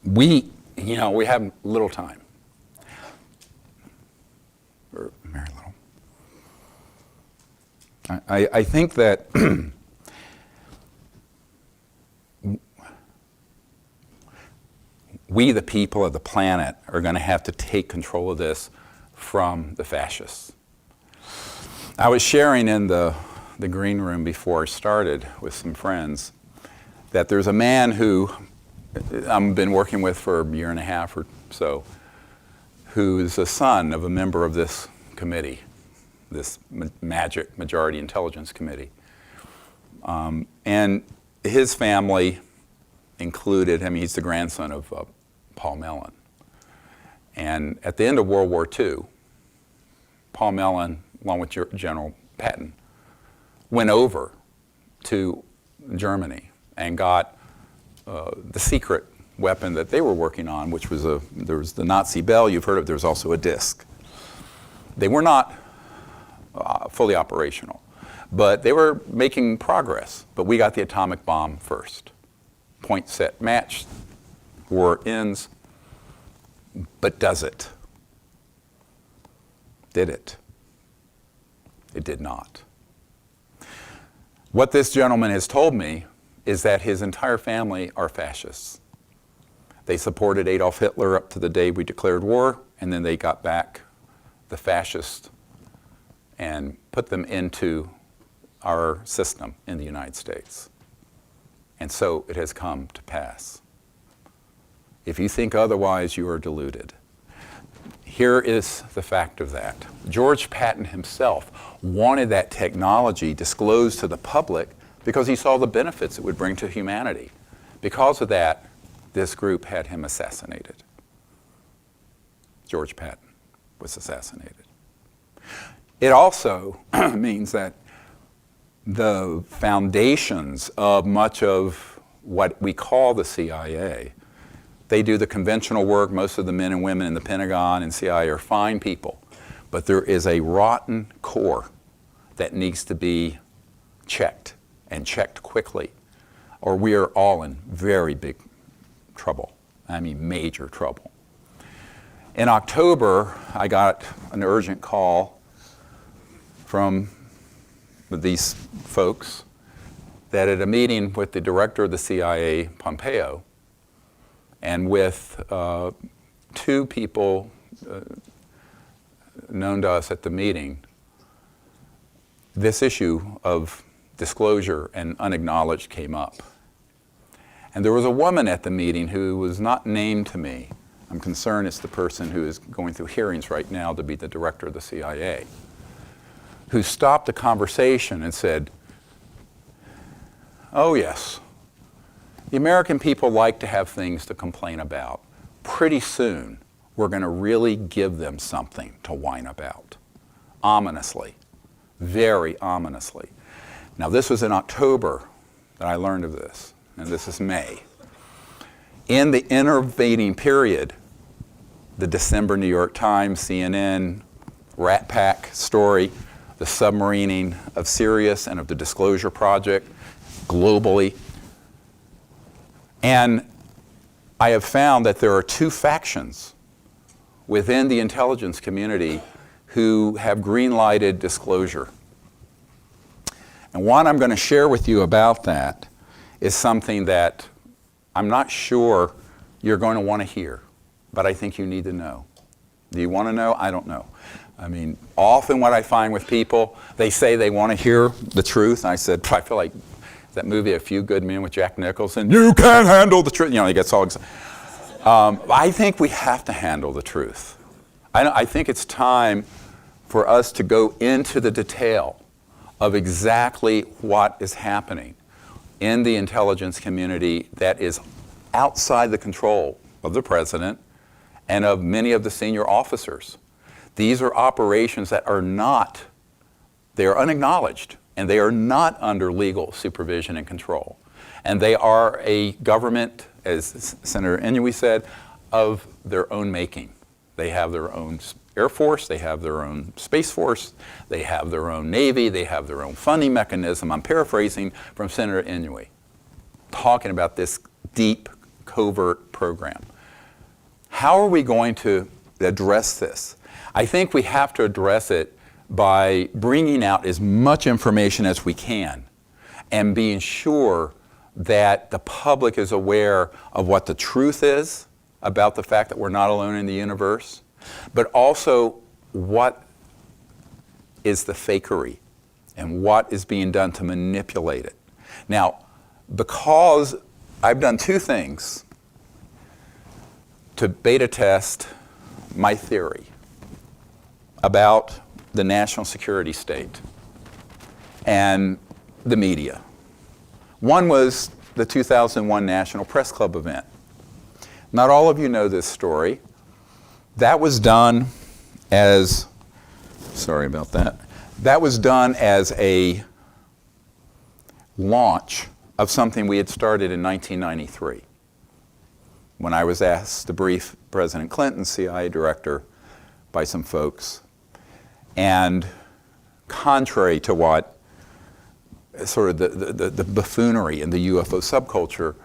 Speaker 1: we have little time. Or very little. I think that we, the people of the planet, are going to have to take control of this from the fascists. I was sharing in the green room before I started with some friends that there's a man who I've been working with for a year and a half or so, who's a son of a member of this committee, this magic majority intelligence committee. And his family included, he's the grandson of Paul Mellon. And at the end of World War II, Paul Mellon, along with General Patton, went over to Germany and got the secret weapon that they were working on, which was there was the Nazi bell, you've heard of, there was also a disc. They were not fully operational, but they were making progress. But we got the atomic bomb first. Point, set, match, war ends. But does it? Did it? It did not. What this gentleman has told me is that his entire family are fascists. They supported Adolf Hitler up to the day we declared war, and then they got back the fascists and put them into our system in the United States. And so it has come to pass. If you think otherwise, you are deluded. Here is the fact of that. George Patton himself wanted that technology disclosed to the public because he saw the benefits it would bring to humanity. Because of that, this group had him assassinated. George Patton was assassinated. It also means that the foundations of much of what we call the CIA, they do the conventional work. Most of the men and women in the Pentagon and CIA are fine people. But there is a rotten core that needs to be checked, and checked quickly, or we are all in very big trouble. Major trouble. In October, I got an urgent call from these folks that at a meeting with the director of the CIA, Pompeo, and with two people known to us at the meeting, this issue of disclosure and unacknowledged came up. And there was a woman at the meeting who was not named to me. I'm concerned it's the person who is going through hearings right now to be the director of the CIA, who stopped the conversation and said, "Oh yes, the American people like to have things to complain about. Pretty soon, we're going to really give them something to whine about." Ominously, very ominously. Now, this was in October that I learned of this, and this is May. In the intervening period, the December New York Times, CNN, Rat Pack story, the submarining of Sirius and of the Disclosure Project globally. And I have found that there are two factions within the intelligence community who have green-lighted disclosure. And what I'm going to share with you about that is something that I'm not sure you're going to want to hear, but I think you need to know. Do you want to know? I don't know. I mean, often what I find with people, they say they want to hear the truth. I said, I feel like that movie, A Few Good Men with Jack Nicholson, you can't handle the truth. You know, he gets all excited. I think we have to handle the truth. I think it's time for us to go into the detail of exactly what is happening in the intelligence community that is outside the control of the president and of many of the senior officers. These are operations that are not, they are unacknowledged, and they are not under legal supervision and control. And they are a government, as Senator Inouye said, of their own making. They have their own Air Force, they have their own Space Force, they have their own Navy, they have their own funding mechanism. I'm paraphrasing from Senator Inouye, talking about this deep, covert program. How are we going to address this? I think we have to address it by bringing out as much information as we can and being sure that the public is aware of what the truth is about the fact that we're not alone in the universe, but also what is the fakery and what is being done to manipulate it. Now, because I've done two things to beta test my theory about the national security state and the media. One was the 2001 National Press Club event. Not all of you know this story. That was done as, sorry about that, that was done as a launch of something we had started in 1993 when I was asked to brief President Clinton, CIA director, by some folks. And contrary to what sort of the buffoonery in the UFO subculture,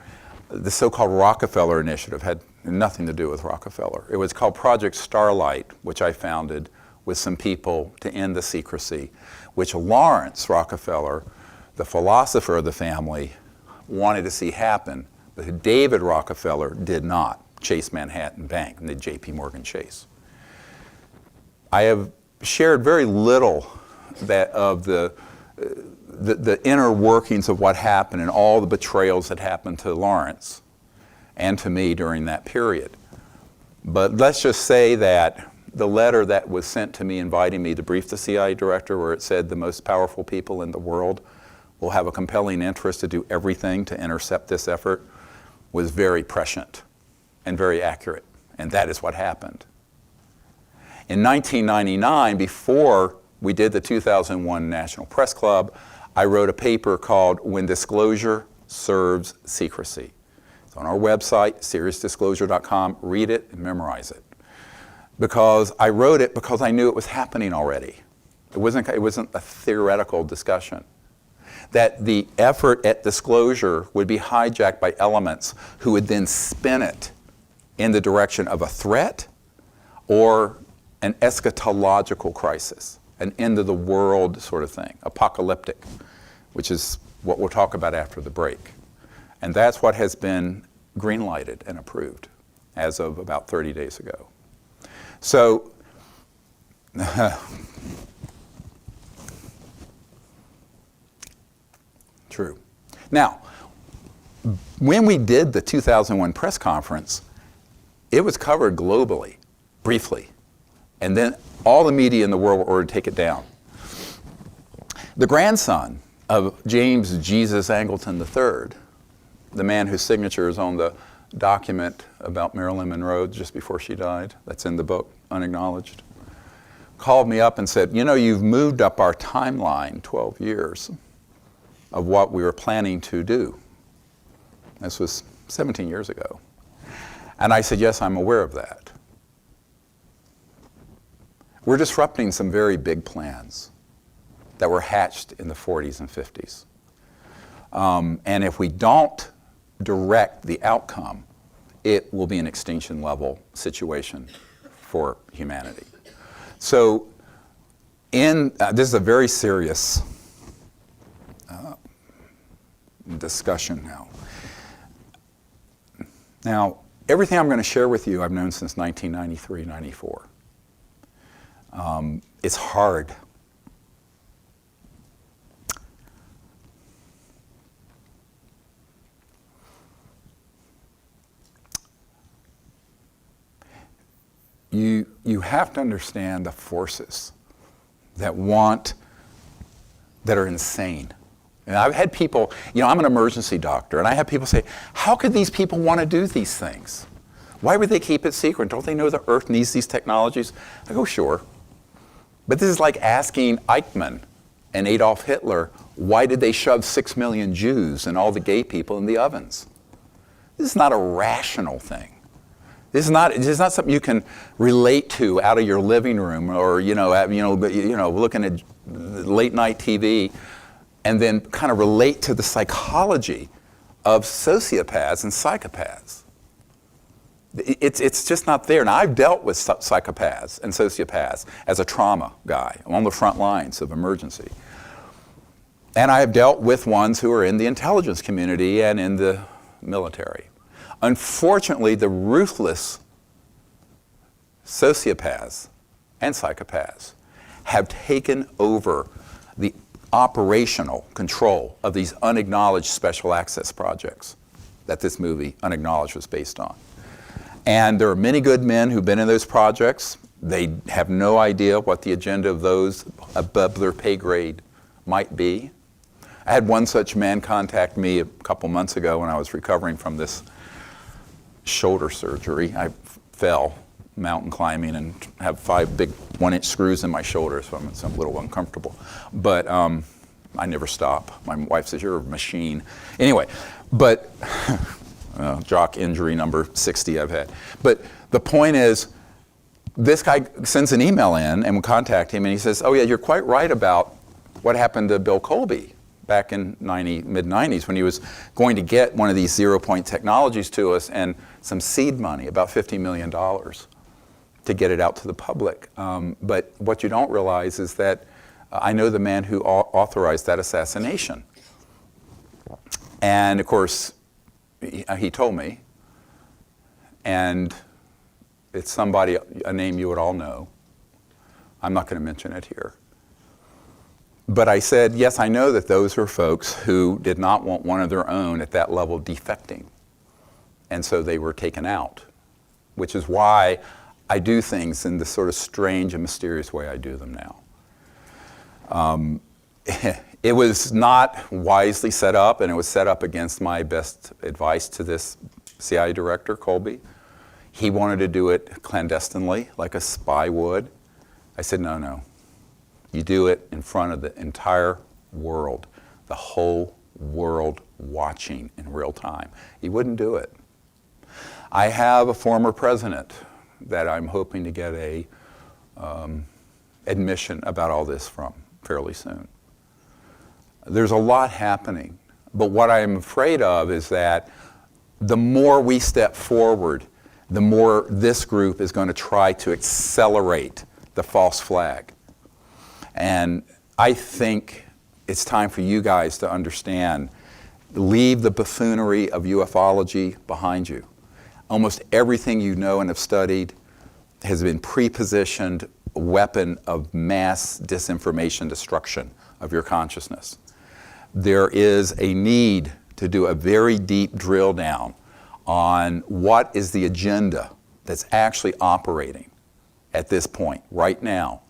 Speaker 1: the so-called Rockefeller Initiative had nothing to do with Rockefeller. It was called Project Starlight, which I founded with some people to end the secrecy, which Lawrence Rockefeller, the philosopher of the family, wanted to see happen, but David Rockefeller did not. Chase Manhattan Bank and the J.P. Morgan Chase. I have shared very little of the inner workings of what happened and all the betrayals that happened to Lawrence and to me during that period. But let's just say that the letter that was sent to me inviting me to brief the CIA director, where it said the most powerful people in the world will have a compelling interest to do everything to intercept this effort, was very prescient and very accurate. And that is what happened. In 1999, before we did the 2001 National Press Club, I wrote a paper called When Disclosure Serves Secrecy. It's on our website, SiriusDisclosure.com. Read it and memorize it. Because I wrote it because I knew it was happening already. It wasn't a theoretical discussion. That the effort at disclosure would be hijacked by elements who would then spin it in the direction of a threat or an eschatological crisis, an end of the world sort of thing, apocalyptic, which is what we'll talk about after the break. And that's what has been green-lighted and approved as of about 30 days ago. So, true. Now, when we did the 2001 press conference, it was covered globally, briefly. And then all the media in the world were ordered to take it down. The grandson of James Jesus Angleton III, the man whose signature is on the document about Marilyn Monroe just before she died, that's in the book, Unacknowledged, called me up and said, you know, you've moved up our timeline 12 years of what we were planning to do. This was 17 years ago. And I said, yes, I'm aware of that. We're disrupting some very big plans. that were hatched in the 40s and 50s. And if we don't direct the outcome, it will be an extinction level situation for humanity. So this is a very serious discussion now. Now, everything I'm going to share with you I've known since 1993, 94. It's hard. You have to understand the forces that are insane. And I've had people, I'm an emergency doctor, and I have people say, how could these people want to do these things? Why would they keep it secret? Don't they know the Earth needs these technologies? I go, sure. But this is like asking Eichmann and Adolf Hitler, why did they shove 6 million Jews and all the gay people in the ovens? This is not a rational thing. This is not something you can relate to out of your living room or looking at late night TV and then kind of relate to the psychology of sociopaths and psychopaths. It's just not there. Now, I've dealt with psychopaths and sociopaths as a trauma guy. I'm on the front lines of emergency. And I have dealt with ones who are in the intelligence community and in the military. Unfortunately, the ruthless sociopaths and psychopaths have taken over the operational control of these unacknowledged special access projects that this movie, Unacknowledged, was based on. And there are many good men who've been in those projects. They have no idea what the agenda of those above their pay grade might be. I had one such man contact me a couple months ago when I was recovering from this shoulder surgery. I fell mountain climbing and have 5 big 1-inch screws in my shoulder, so I'm a little uncomfortable. But I never stop. My wife says, you're a machine. Anyway, but jock injury number 60 I've had. But the point is, this guy sends an email in and we contact him and he says, oh yeah, you're quite right about what happened to Bill Colby back in mid-90s when he was going to get one of these zero-point technologies to us and some seed money, about $50 million, to get it out to the public. But what you don't realize is that I know the man who authorized that assassination. And of course, he told me, and it's somebody, a name you would all know. I'm not going to mention it here. But I said, yes, I know that those are folks who did not want one of their own at that level defecting. And so they were taken out, which is why I do things in this sort of strange and mysterious way I do them now. It was not wisely set up, and it was set up against my best advice to this CIA director, Colby. He wanted to do it clandestinely, like a spy would. I said, no. You do it in front of the entire world, the whole world watching in real time. He wouldn't do it. I have a former president that I'm hoping to get a admission about all this from fairly soon. There's a lot happening, but what I'm afraid of is that the more we step forward, the more this group is going to try to accelerate the false flag. And I think it's time for you guys to understand, leave the buffoonery of ufology behind you. Almost everything you know and have studied has been pre-positioned weapon of mass disinformation destruction of your consciousness. There is a need to do a very deep drill down on what is the agenda that's actually operating at this point, right now.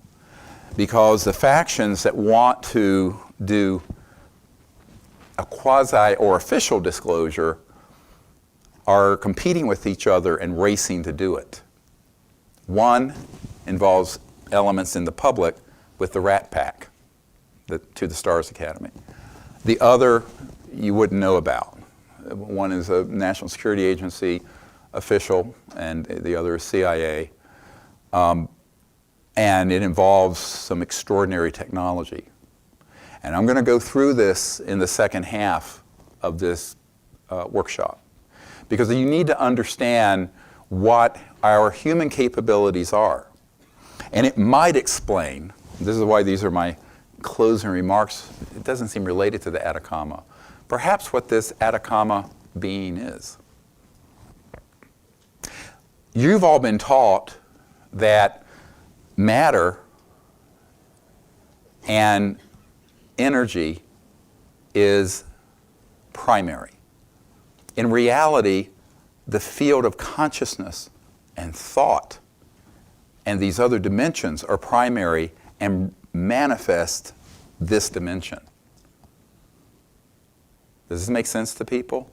Speaker 1: Because the factions that want to do a quasi or official disclosure are competing with each other and racing to do it. One involves elements in the public with the Rat Pack, to the Stars Academy. The other you wouldn't know about. One is a National Security Agency official, and the other is CIA. And it involves some extraordinary technology. And I'm going to go through this in the second half of this workshop, because you need to understand what our human capabilities are. And it might explain, this is why these are my closing remarks, it doesn't seem related to the Atacama, perhaps what this Atacama being is. You've all been taught that matter and energy is primary. In reality, the field of consciousness and thought and these other dimensions are primary and manifest this dimension. Does this make sense to people?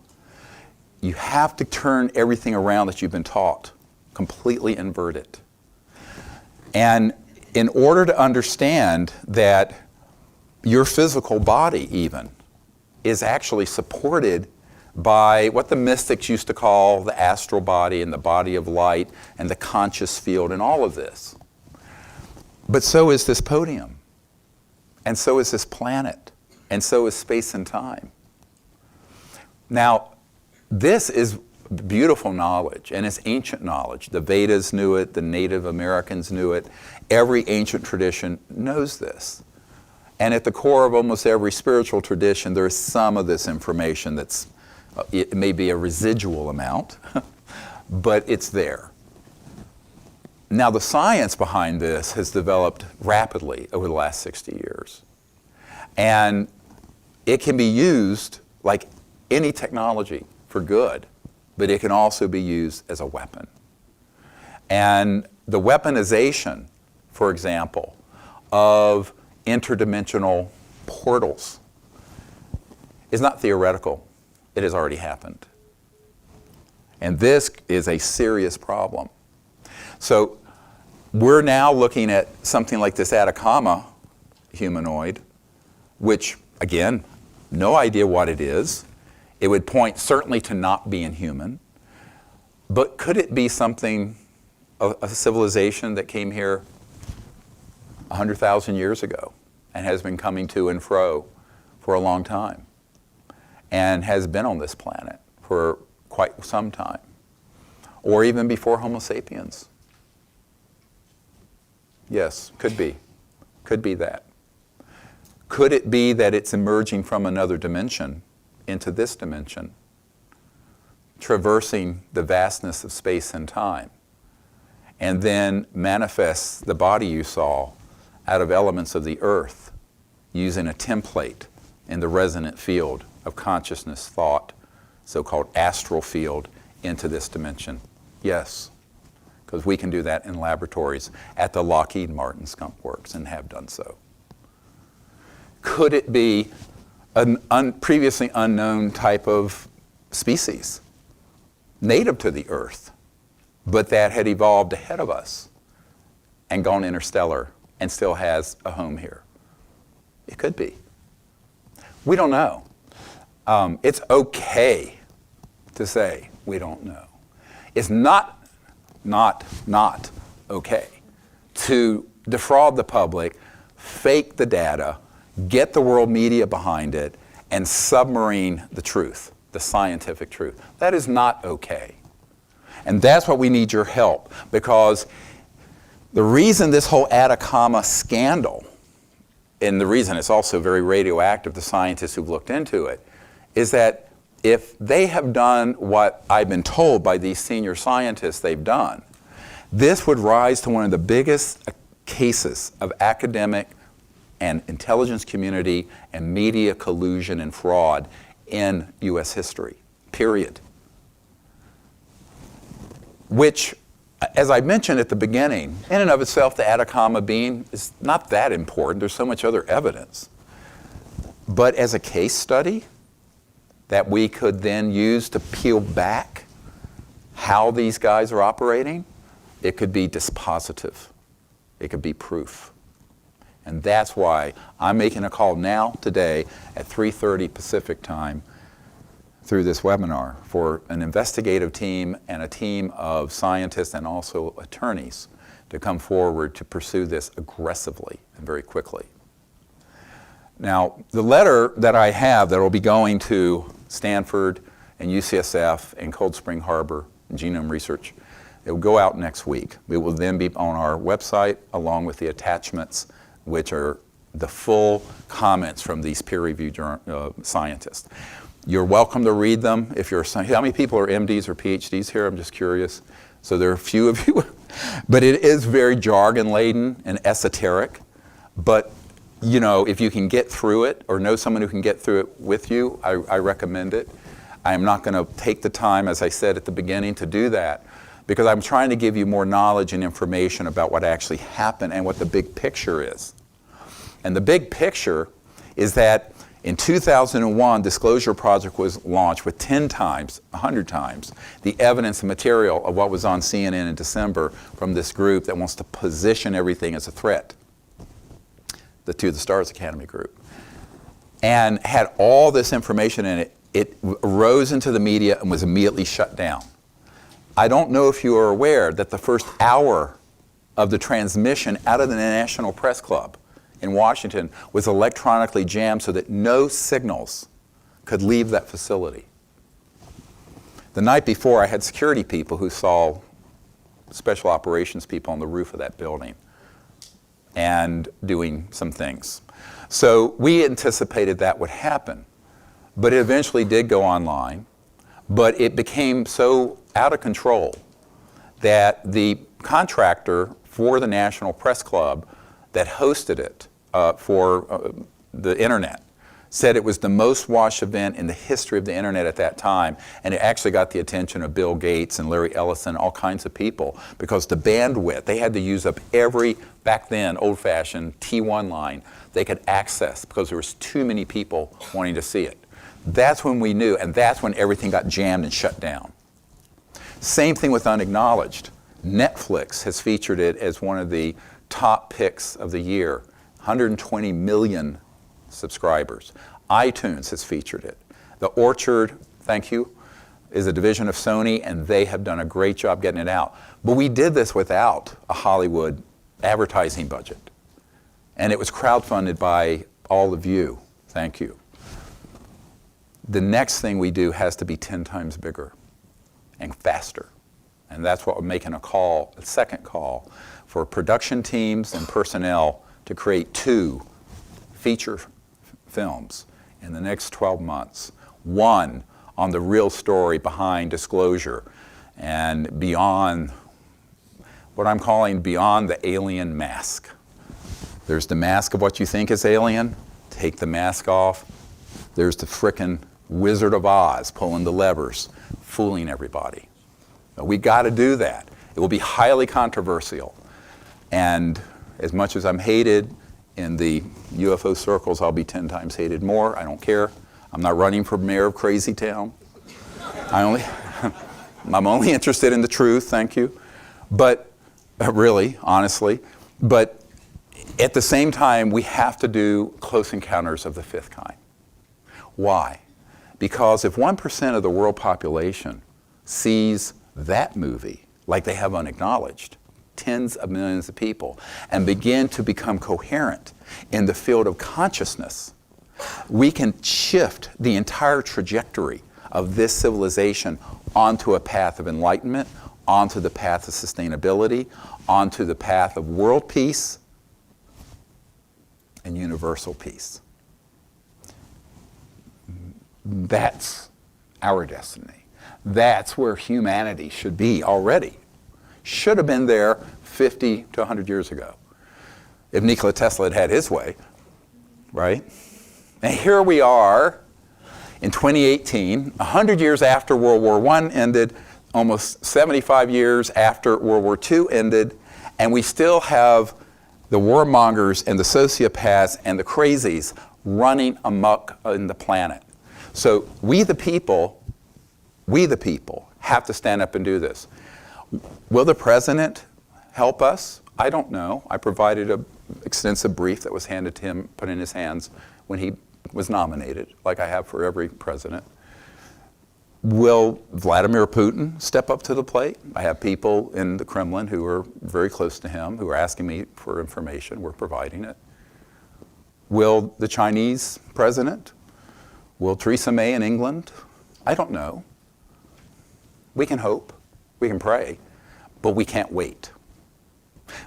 Speaker 1: You have to turn everything around that you've been taught, completely invert it. And in order to understand that your physical body even is actually supported by what the mystics used to call the astral body and the body of light and the conscious field and all of this. But so is this podium, and so is this planet, and so is space and time. Now, this is beautiful knowledge, and it's ancient knowledge. The Vedas knew it, the Native Americans knew it. Every ancient tradition knows this. And at the core of almost every spiritual tradition, there is some of this information that's, it may be a residual amount, but it's there. Now, the science behind this has developed rapidly over the last 60 years. And it can be used like any technology for good, but it can also be used as a weapon. And the weaponization, for example, of interdimensional portals is not theoretical. It has already happened. And this is a serious problem. So we're now looking at something like this Atacama humanoid, which, again, no idea what it is. It would point certainly to not being human. But could it be something, a civilization that came here 100,000 years ago and has been coming to and fro for a long time and has been on this planet for quite some time, or even before Homo sapiens? Yes, could be. Could be that. Could it be that it's emerging from another dimension into this dimension, traversing the vastness of space and time, and then manifests the body you saw out of elements of the earth using a template in the resonant field of consciousness, thought, so-called astral field, into this dimension? Yes, because we can do that in laboratories at the Lockheed Martin Skunk Works and have done so. Could it be a previously unknown type of species, native to the Earth, but that had evolved ahead of us and gone interstellar and still has a home here? It could be. We don't know. It's okay to say we don't know. It's not okay to defraud the public, fake the data, get the world media behind it, and submarine the truth, the scientific truth. That is not okay. And that's what we need your help, because the reason this whole Atacama scandal, and the reason it's also very radioactive, the scientists who've looked into it, is that if they have done what I've been told by these senior scientists they've done, this would rise to one of the biggest cases of academic and intelligence community and media collusion and fraud in U.S. history, period. Which, as I mentioned at the beginning, in and of itself, the Atacama being is not that important. There's so much other evidence. But as a case study that we could then use to peel back how these guys are operating, it could be dispositive. It could be proof. And that's why I'm making a call now, today, at 3:30 Pacific time, through this webinar, for an investigative team and a team of scientists and also attorneys to come forward to pursue this aggressively and very quickly. Now, the letter that I have that will be going to Stanford and UCSF and Cold Spring Harbor and Genome Research, it will go out next week. It will then be on our website along with the attachments, which are the full comments from these peer-reviewed scientists. You're welcome to read them. If you're, how many people are MDs or PhDs here? I'm just curious. So there are a few of you. But it is very jargon-laden and esoteric. But you know, if you can get through it or know someone who can get through it with you, I recommend it. I am not going to take the time, as I said at the beginning, to do that because I'm trying to give you more knowledge and information about what actually happened and what the big picture is. And the big picture is that in 2001, Disclosure Project was launched with 10 times, 100 times, the evidence and material of what was on CNN in December from this group that wants to position everything as a threat. The To the Stars Academy group, and had all this information in it. It rose into the media and was immediately shut down. I don't know if you are aware that the first hour of the transmission out of the National Press Club in Washington was electronically jammed so that no signals could leave that facility. The night before, I had security people who saw special operations people on the roof of that building and doing some things. So we anticipated that would happen, but it eventually did go online, but it became so out of control that the contractor for the National Press Club that hosted it for the internet said it was the most watched event in the history of the internet at that time, and it actually got the attention of Bill Gates and Larry Ellison, all kinds of people, because the bandwidth, they had to use up every, back then, old-fashioned T1 line they could access because there was too many people wanting to see it. That's when we knew, and that's when everything got jammed and shut down. Same thing with Unacknowledged. Netflix has featured it as one of the top picks of the year, 120 million subscribers. iTunes has featured it. The Orchard, thank you, is a division of Sony, and they have done a great job getting it out. But we did this without a Hollywood advertising budget. And it was crowdfunded by all of you. Thank you. The next thing we do has to be 10 times bigger and faster. And that's what we're making a second call for production teams and personnel to create 2 feature films in the next 12 months. One on the real story behind Disclosure and beyond, what I'm calling beyond the alien mask. There's the mask of what you think is alien. Take the mask off. There's the frickin' Wizard of Oz pulling the levers, fooling everybody. We got to do that. It will be highly controversial. And as much as I'm hated in the UFO circles, I'll be 10 times hated more. I don't care. I'm not running for mayor of Crazy Town. I'm only interested in the truth, thank you. But really, honestly, but at the same time, we have to do Close Encounters of the Fifth Kind. Why? Because if 1% of the world population sees that movie, like they have Unacknowledged, tens of millions of people, and begin to become coherent in the field of consciousness, we can shift the entire trajectory of this civilization onto a path of enlightenment, onto the path of sustainability, onto the path of world peace and universal peace. That's our destiny. That's where humanity should be already. Should have been there 50 to 100 years ago if Nikola Tesla had had his way, right? And here we are in 2018, 100 years after World War I ended, almost 75 years after World War II ended, and we still have the warmongers and the sociopaths and the crazies running amok in the planet. So we the people have to stand up and do this. Will the president help us? I don't know. I provided an extensive brief that was handed to him, put in his hands when he was nominated, like I have for every president. Will Vladimir Putin step up to the plate? I have people in the Kremlin who are very close to him who are asking me for information. We're providing it. Will the Chinese president? Will Theresa May in England? I don't know. We can hope, we can pray, but we can't wait.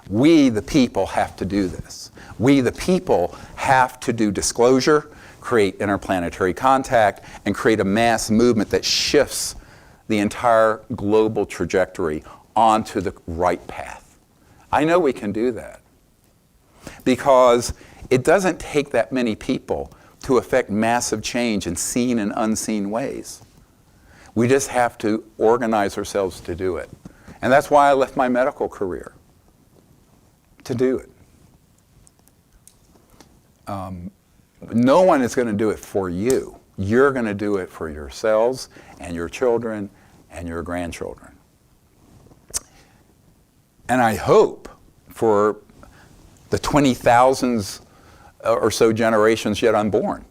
Speaker 1: We, the people, have to do this. We, the people, have to do disclosure, create interplanetary contact, and create a mass movement that shifts the entire global trajectory onto the right path. I know we can do that because it doesn't take that many people to affect massive change in seen and unseen ways. We just have to organize ourselves to do it. And that's why I left my medical career, to do it. No one is going to do it for you. You're going to do it for yourselves and your children and your grandchildren. And I hope for the 20,000s or so generations yet unborn,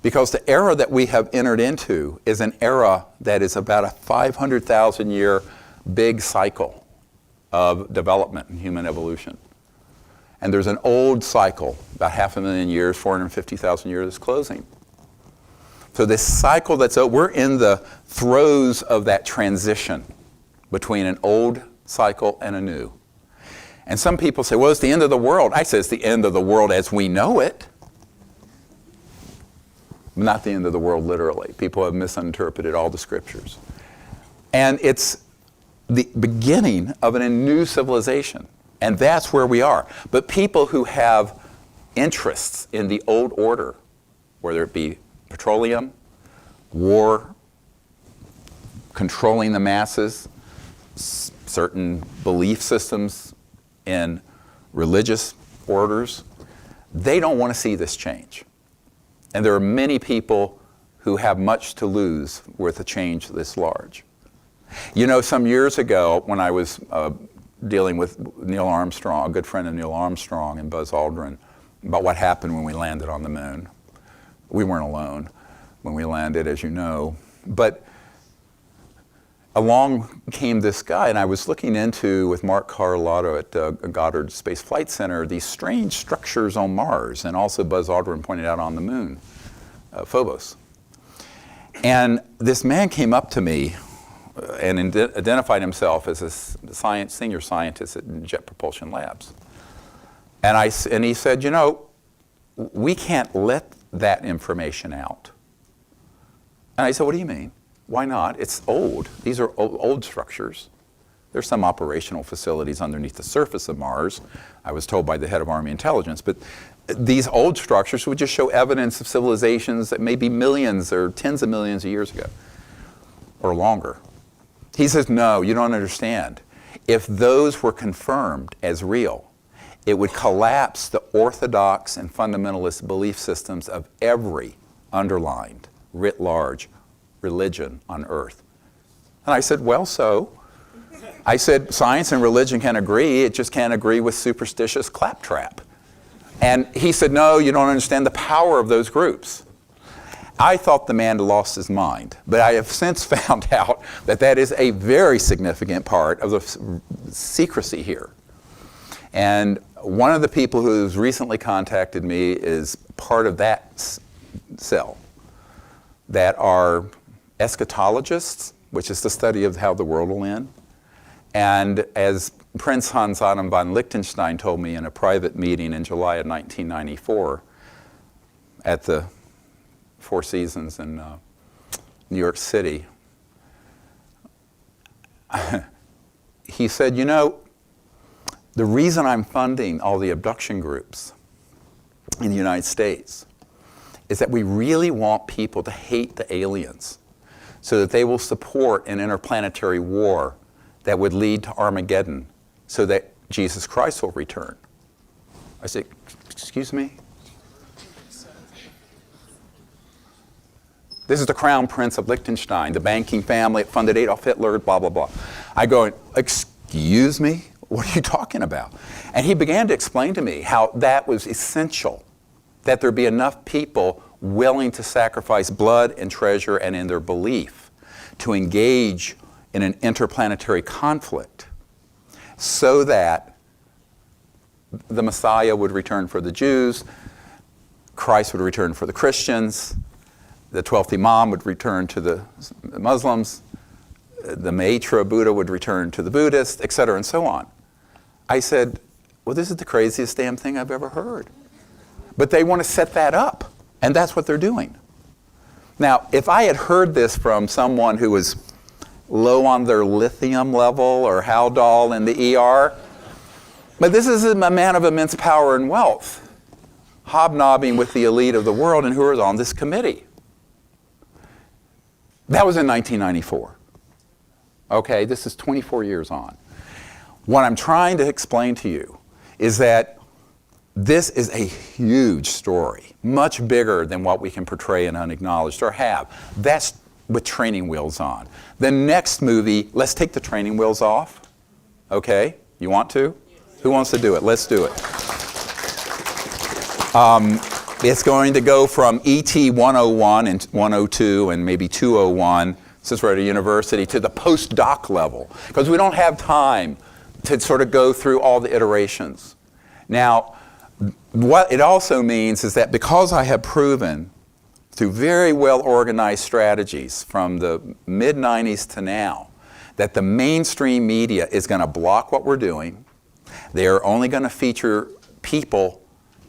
Speaker 1: because the era that we have entered into is an era that is about a 500,000 year big cycle of development in human evolution. And there's an old cycle, about 500,000 years, 450,000 years, that's closing. So this cycle we're in the throes of that transition between an old cycle and a new. And some people say, well, it's the end of the world. I say it's the end of the world as we know it. Not the end of the world literally. People have misinterpreted all the scriptures. And it's the beginning of a new civilization. And that's where we are. But people who have interests in the old order, whether it be petroleum, war, controlling the masses, certain belief systems in religious orders, they don't want to see this change. And there are many people who have much to lose with a change this large. You know, some years ago when I was dealing with Neil Armstrong, a good friend of Neil Armstrong and Buzz Aldrin, about what happened when we landed on the moon. We weren't alone when we landed, as you know. But along came this guy, and I was looking into, with Mark Carlotta at Goddard Space Flight Center, these strange structures on Mars, and also Buzz Aldrin pointed out on the moon, Phobos. And this man came up to me and identified himself as a senior scientist at Jet Propulsion Labs. And he said, you know, we can't let that information out. And I said, what do you mean? Why not? It's old. These are old structures. There's some operational facilities underneath the surface of Mars, I was told by the head of Army Intelligence, but these old structures would just show evidence of civilizations that may be millions or tens of millions of years ago, or longer. He says, no, you don't understand. If those were confirmed as real, it would collapse the orthodox and fundamentalist belief systems of every underlined, writ large, religion on Earth. And I said, well, so? I said, science and religion can agree, it just can't agree with superstitious claptrap. And he said, no, you don't understand the power of those groups. I thought the man lost his mind, but I have since found out that that is a very significant part of the secrecy here. And one of the people who's recently contacted me is part of that cell that are eschatologists, which is the study of how the world will end. And as Prince Hans Adam von Liechtenstein told me in a private meeting in July of 1994 at the Four Seasons in New York City, he said, you know, the reason I'm funding all the abduction groups in the United States is that we really want people to hate the aliens so that they will support an interplanetary war that would lead to Armageddon so that Jesus Christ will return. I said, excuse me? This is the Crown Prince of Liechtenstein, the banking family that funded Adolf Hitler, blah, blah, blah. I go, excuse me? What are you talking about? And he began to explain to me how that was essential, that there be enough people willing to sacrifice blood and treasure and in their belief to engage in an interplanetary conflict so that the Messiah would return for the Jews, Christ would return for the Christians, the 12th Imam would return to the Muslims, the Maitra Buddha would return to the Buddhists, etc., and so on. I said, well, this is the craziest damn thing I've ever heard. But they want to set that up, and that's what they're doing. Now, if I had heard this from someone who was low on their lithium level or Haldol in the ER, but this is a man of immense power and wealth, hobnobbing with the elite of the world and who is on this committee. That was in 1994. Okay, this is 24 years on. What I'm trying to explain to you is that this is a huge story, much bigger than what we can portray in Unacknowledged or have. That's with training wheels on. The next movie, let's take the training wheels off. Okay, you want to? Who wants to do it? Let's do it. It's going to go from ET 101 and 102 and maybe 201, since we're at a university, to the postdoc level, because we don't have time to sort of go through all the iterations. Now, what it also means is that because I have proven through very well organized strategies from the mid-90s to now that the mainstream media is going to block what we're doing, they are only going to feature people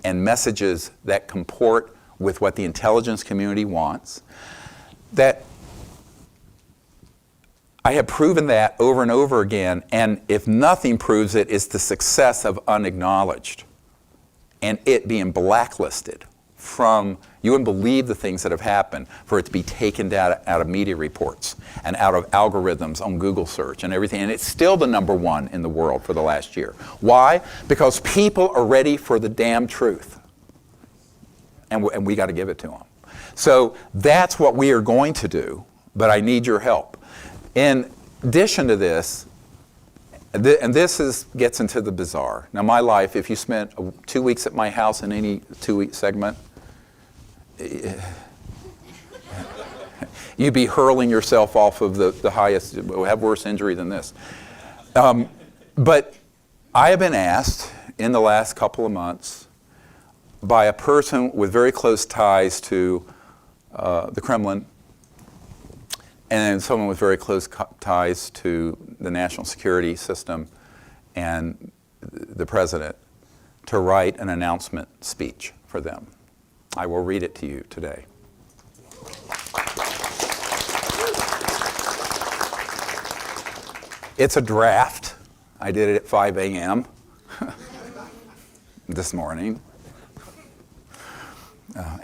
Speaker 1: and messages that comport with what the intelligence community wants, that I have proven that over and over again, and if nothing proves it, it's the success of Unacknowledged and it being blacklisted from, you wouldn't believe the things that have happened for it to be taken down out of media reports and out of algorithms on Google search and everything, and it's still the #1 in the world for the last year. Why? Because people are ready for the damn truth, and we got to give it to them. So that's what we are going to do, but I need your help. In addition to this, and this gets into the bizarre. Now, my life, if you spent 2 weeks at my house in any 2-week segment, you'd be hurling yourself off of the highest, have worse injury than this. But I have been asked in the last couple of months by a person with very close ties to the Kremlin and someone with very close ties to the national security system and the president to write an announcement speech for them. I will read it to you today. It's a draft. I did it at 5 a.m. this morning.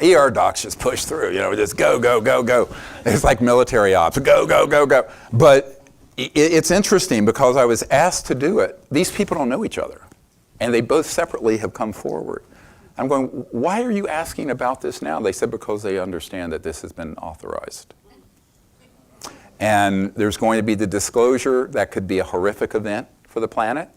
Speaker 1: ER docs just push through, just go, go, go, go. It's like military ops, go, go, go, go. But it's interesting because I was asked to do it. These people don't know each other, and they both separately have come forward. I'm going, why are you asking about this now? They said because they understand that this has been authorized. And there's going to be the disclosure that could be a horrific event for the planet,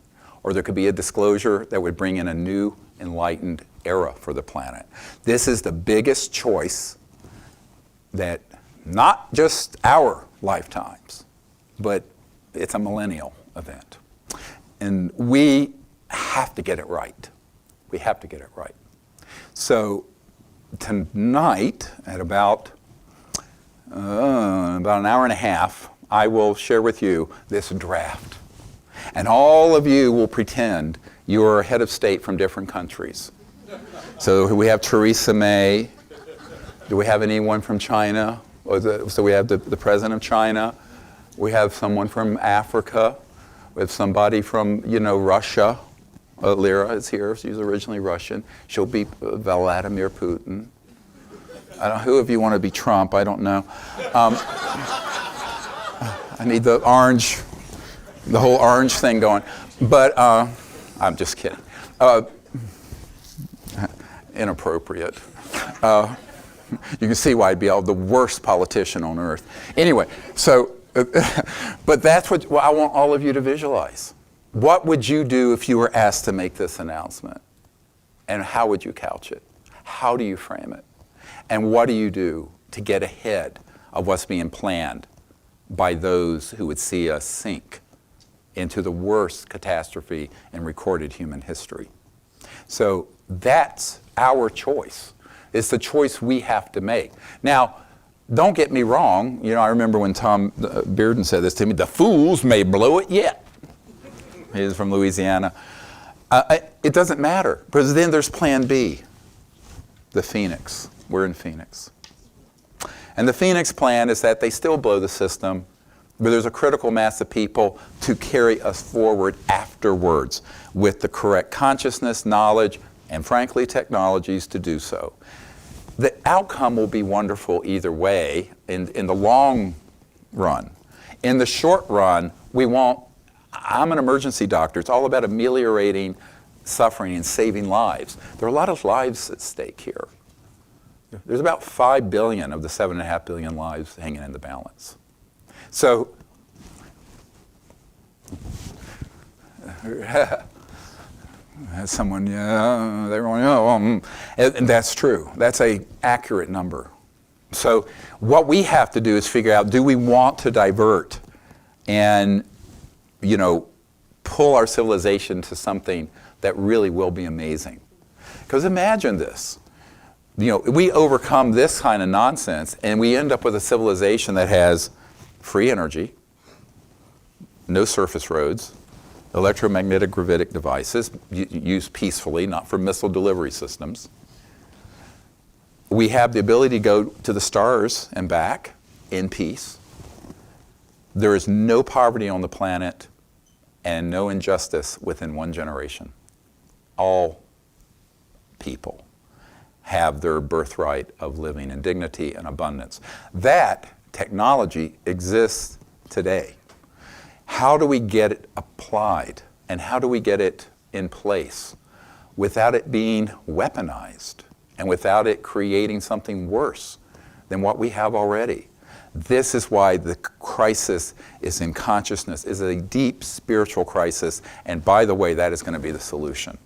Speaker 1: or there could be a disclosure that would bring in a new enlightened era for the planet. This is the biggest choice that not just our lifetimes, but it's a millennial event. And we have to get it right. We have to get it right. So tonight at about an hour and a half, I will share with you this draft. And all of you will pretend you're a head of state from different countries. So we have Theresa May. Do we have anyone from China? So we have the president of China. We have someone from Africa. We have somebody from, Russia. Lyra is here. She's originally Russian. She'll be Vladimir Putin. I don't know who of you want to be Trump. I don't know. I need the whole orange thing going. But I'm just kidding. Inappropriate. You can see why I'd be the worst politician on earth. Anyway, so, but that's what I want all of you to visualize. What would you do if you were asked to make this announcement? And how would you couch it? How do you frame it? And what do you do to get ahead of what's being planned by those who would see us sink into the worst catastrophe in recorded human history? So that's our choice. It's the choice we have to make. Now, don't get me wrong. You know, I remember when Tom Bearden said this to me, the fools may blow it yet. He's from Louisiana. It doesn't matter, because then there's plan B, the Phoenix. We're in Phoenix. And the Phoenix plan is that they still blow the system, but there's a critical mass of people to carry us forward afterwards with the correct consciousness, knowledge, and frankly, technologies to do so. The outcome will be wonderful either way in the long run. In the short run, I'm an emergency doctor. It's all about ameliorating suffering and saving lives. There are a lot of lives at stake here. There's about 5 billion of the 7.5 billion lives hanging in the balance. So, someone, yeah, they were, and that's true. That's an accurate number. So what we have to do is figure out, do we want to divert and, pull our civilization to something that really will be amazing? Because imagine this. We overcome this kind of nonsense and we end up with a civilization that has free energy, no surface roads, electromagnetic gravitic devices used peacefully, not for missile delivery systems. We have the ability to go to the stars and back in peace. There is no poverty on the planet and no injustice within one generation. All people have their birthright of living in dignity and abundance. That technology exists today. How do we get it applied and how do we get it in place without it being weaponized and without it creating something worse than what we have already? This is why the crisis is in consciousness, is a deep spiritual crisis, and by the way, that is going to be the solution.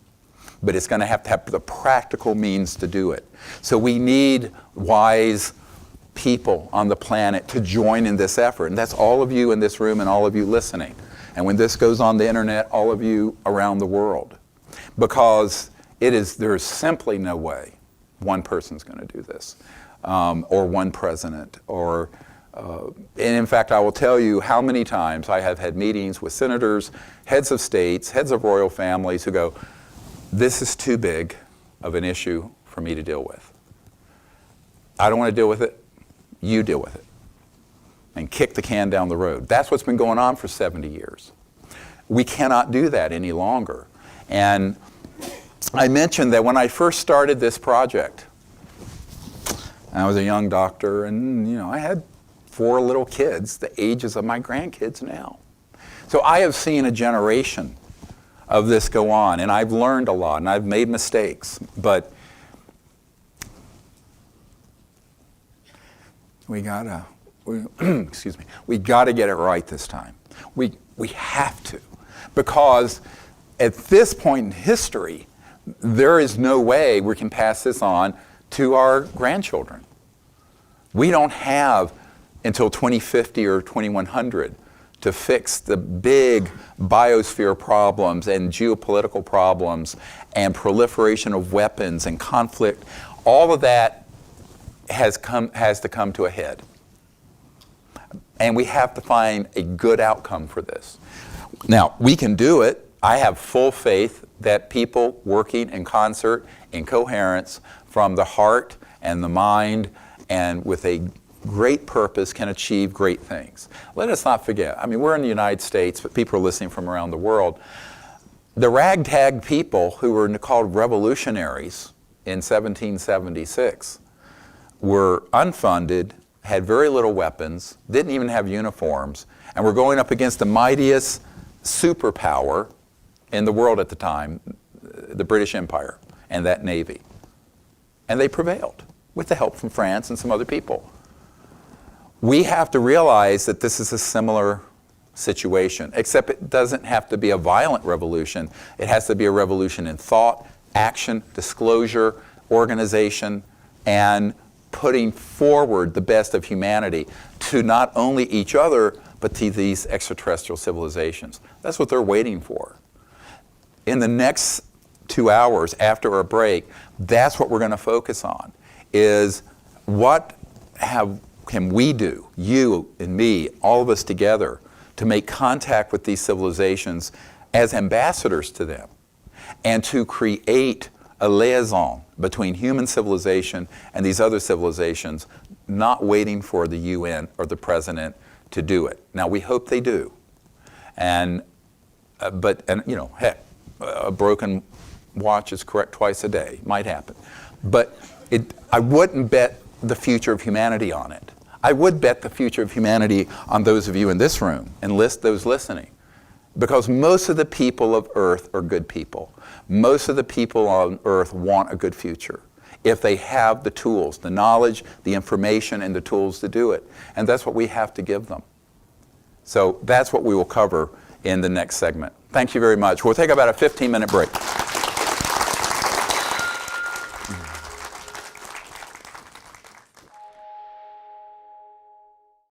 Speaker 1: But it's going to have the practical means to do it. So we need wise people on the planet to join in this effort, and that's all of you in this room and all of you listening. And when this goes on the internet, all of you around the world. Because there's simply no way one person's going to do this, or one president, and in fact, I will tell you how many times I have had meetings with senators, heads of states, heads of royal families who go, this is too big of an issue for me to deal with. I don't want to deal with it. You deal with it. And kick the can down the road. That's what's been going on for 70 years. We cannot do that any longer. And I mentioned that when I first started this project, I was a young doctor and I had 4 little kids, the ages of my grandkids now. So I have seen a generation of this go on, and I've learned a lot, and I've made mistakes, but we gotta get it right this time. We have to, because at this point in history, there is no way we can pass this on to our grandchildren. We don't have until 2050 or 2100 to fix the big biosphere problems and geopolitical problems and proliferation of weapons and conflict. All of that has to come to a head. And we have to find a good outcome for this. Now, we can do it. I have full faith that people working in concert, in coherence, from the heart and the mind and with a great purpose can achieve great things. Let us not forget, we're in the United States, but people are listening from around the world. The ragtag people who were called revolutionaries in 1776 were unfunded, had very little weapons, didn't even have uniforms, and were going up against the mightiest superpower in the world at the time, the British Empire and that Navy. And they prevailed with the help from France and some other people. We have to realize that this is a similar situation, except it doesn't have to be a violent revolution. It has to be a revolution in thought, action, disclosure, organization, and putting forward the best of humanity to not only each other, but to these extraterrestrial civilizations. That's what they're waiting for. In the next 2 hours after our break, that's what we're going to focus on. is what can we do, you and me, all of us together, to make contact with these civilizations as ambassadors to them, and to create a liaison between human civilization and these other civilizations, not waiting for the UN or the president to do it. Now, we hope they do. And you know, heck, a broken watch is correct twice a day. Might happen. But I wouldn't bet the future of humanity on it. I would bet the future of humanity on those of you in this room and those listening. Because most of the people of Earth are good people. Most of the people on Earth want a good future if they have the tools, the knowledge, the information, and the tools to do it. And that's what we have to give them. So that's what we will cover in the next segment. Thank you very much. We'll take about a 15-minute break.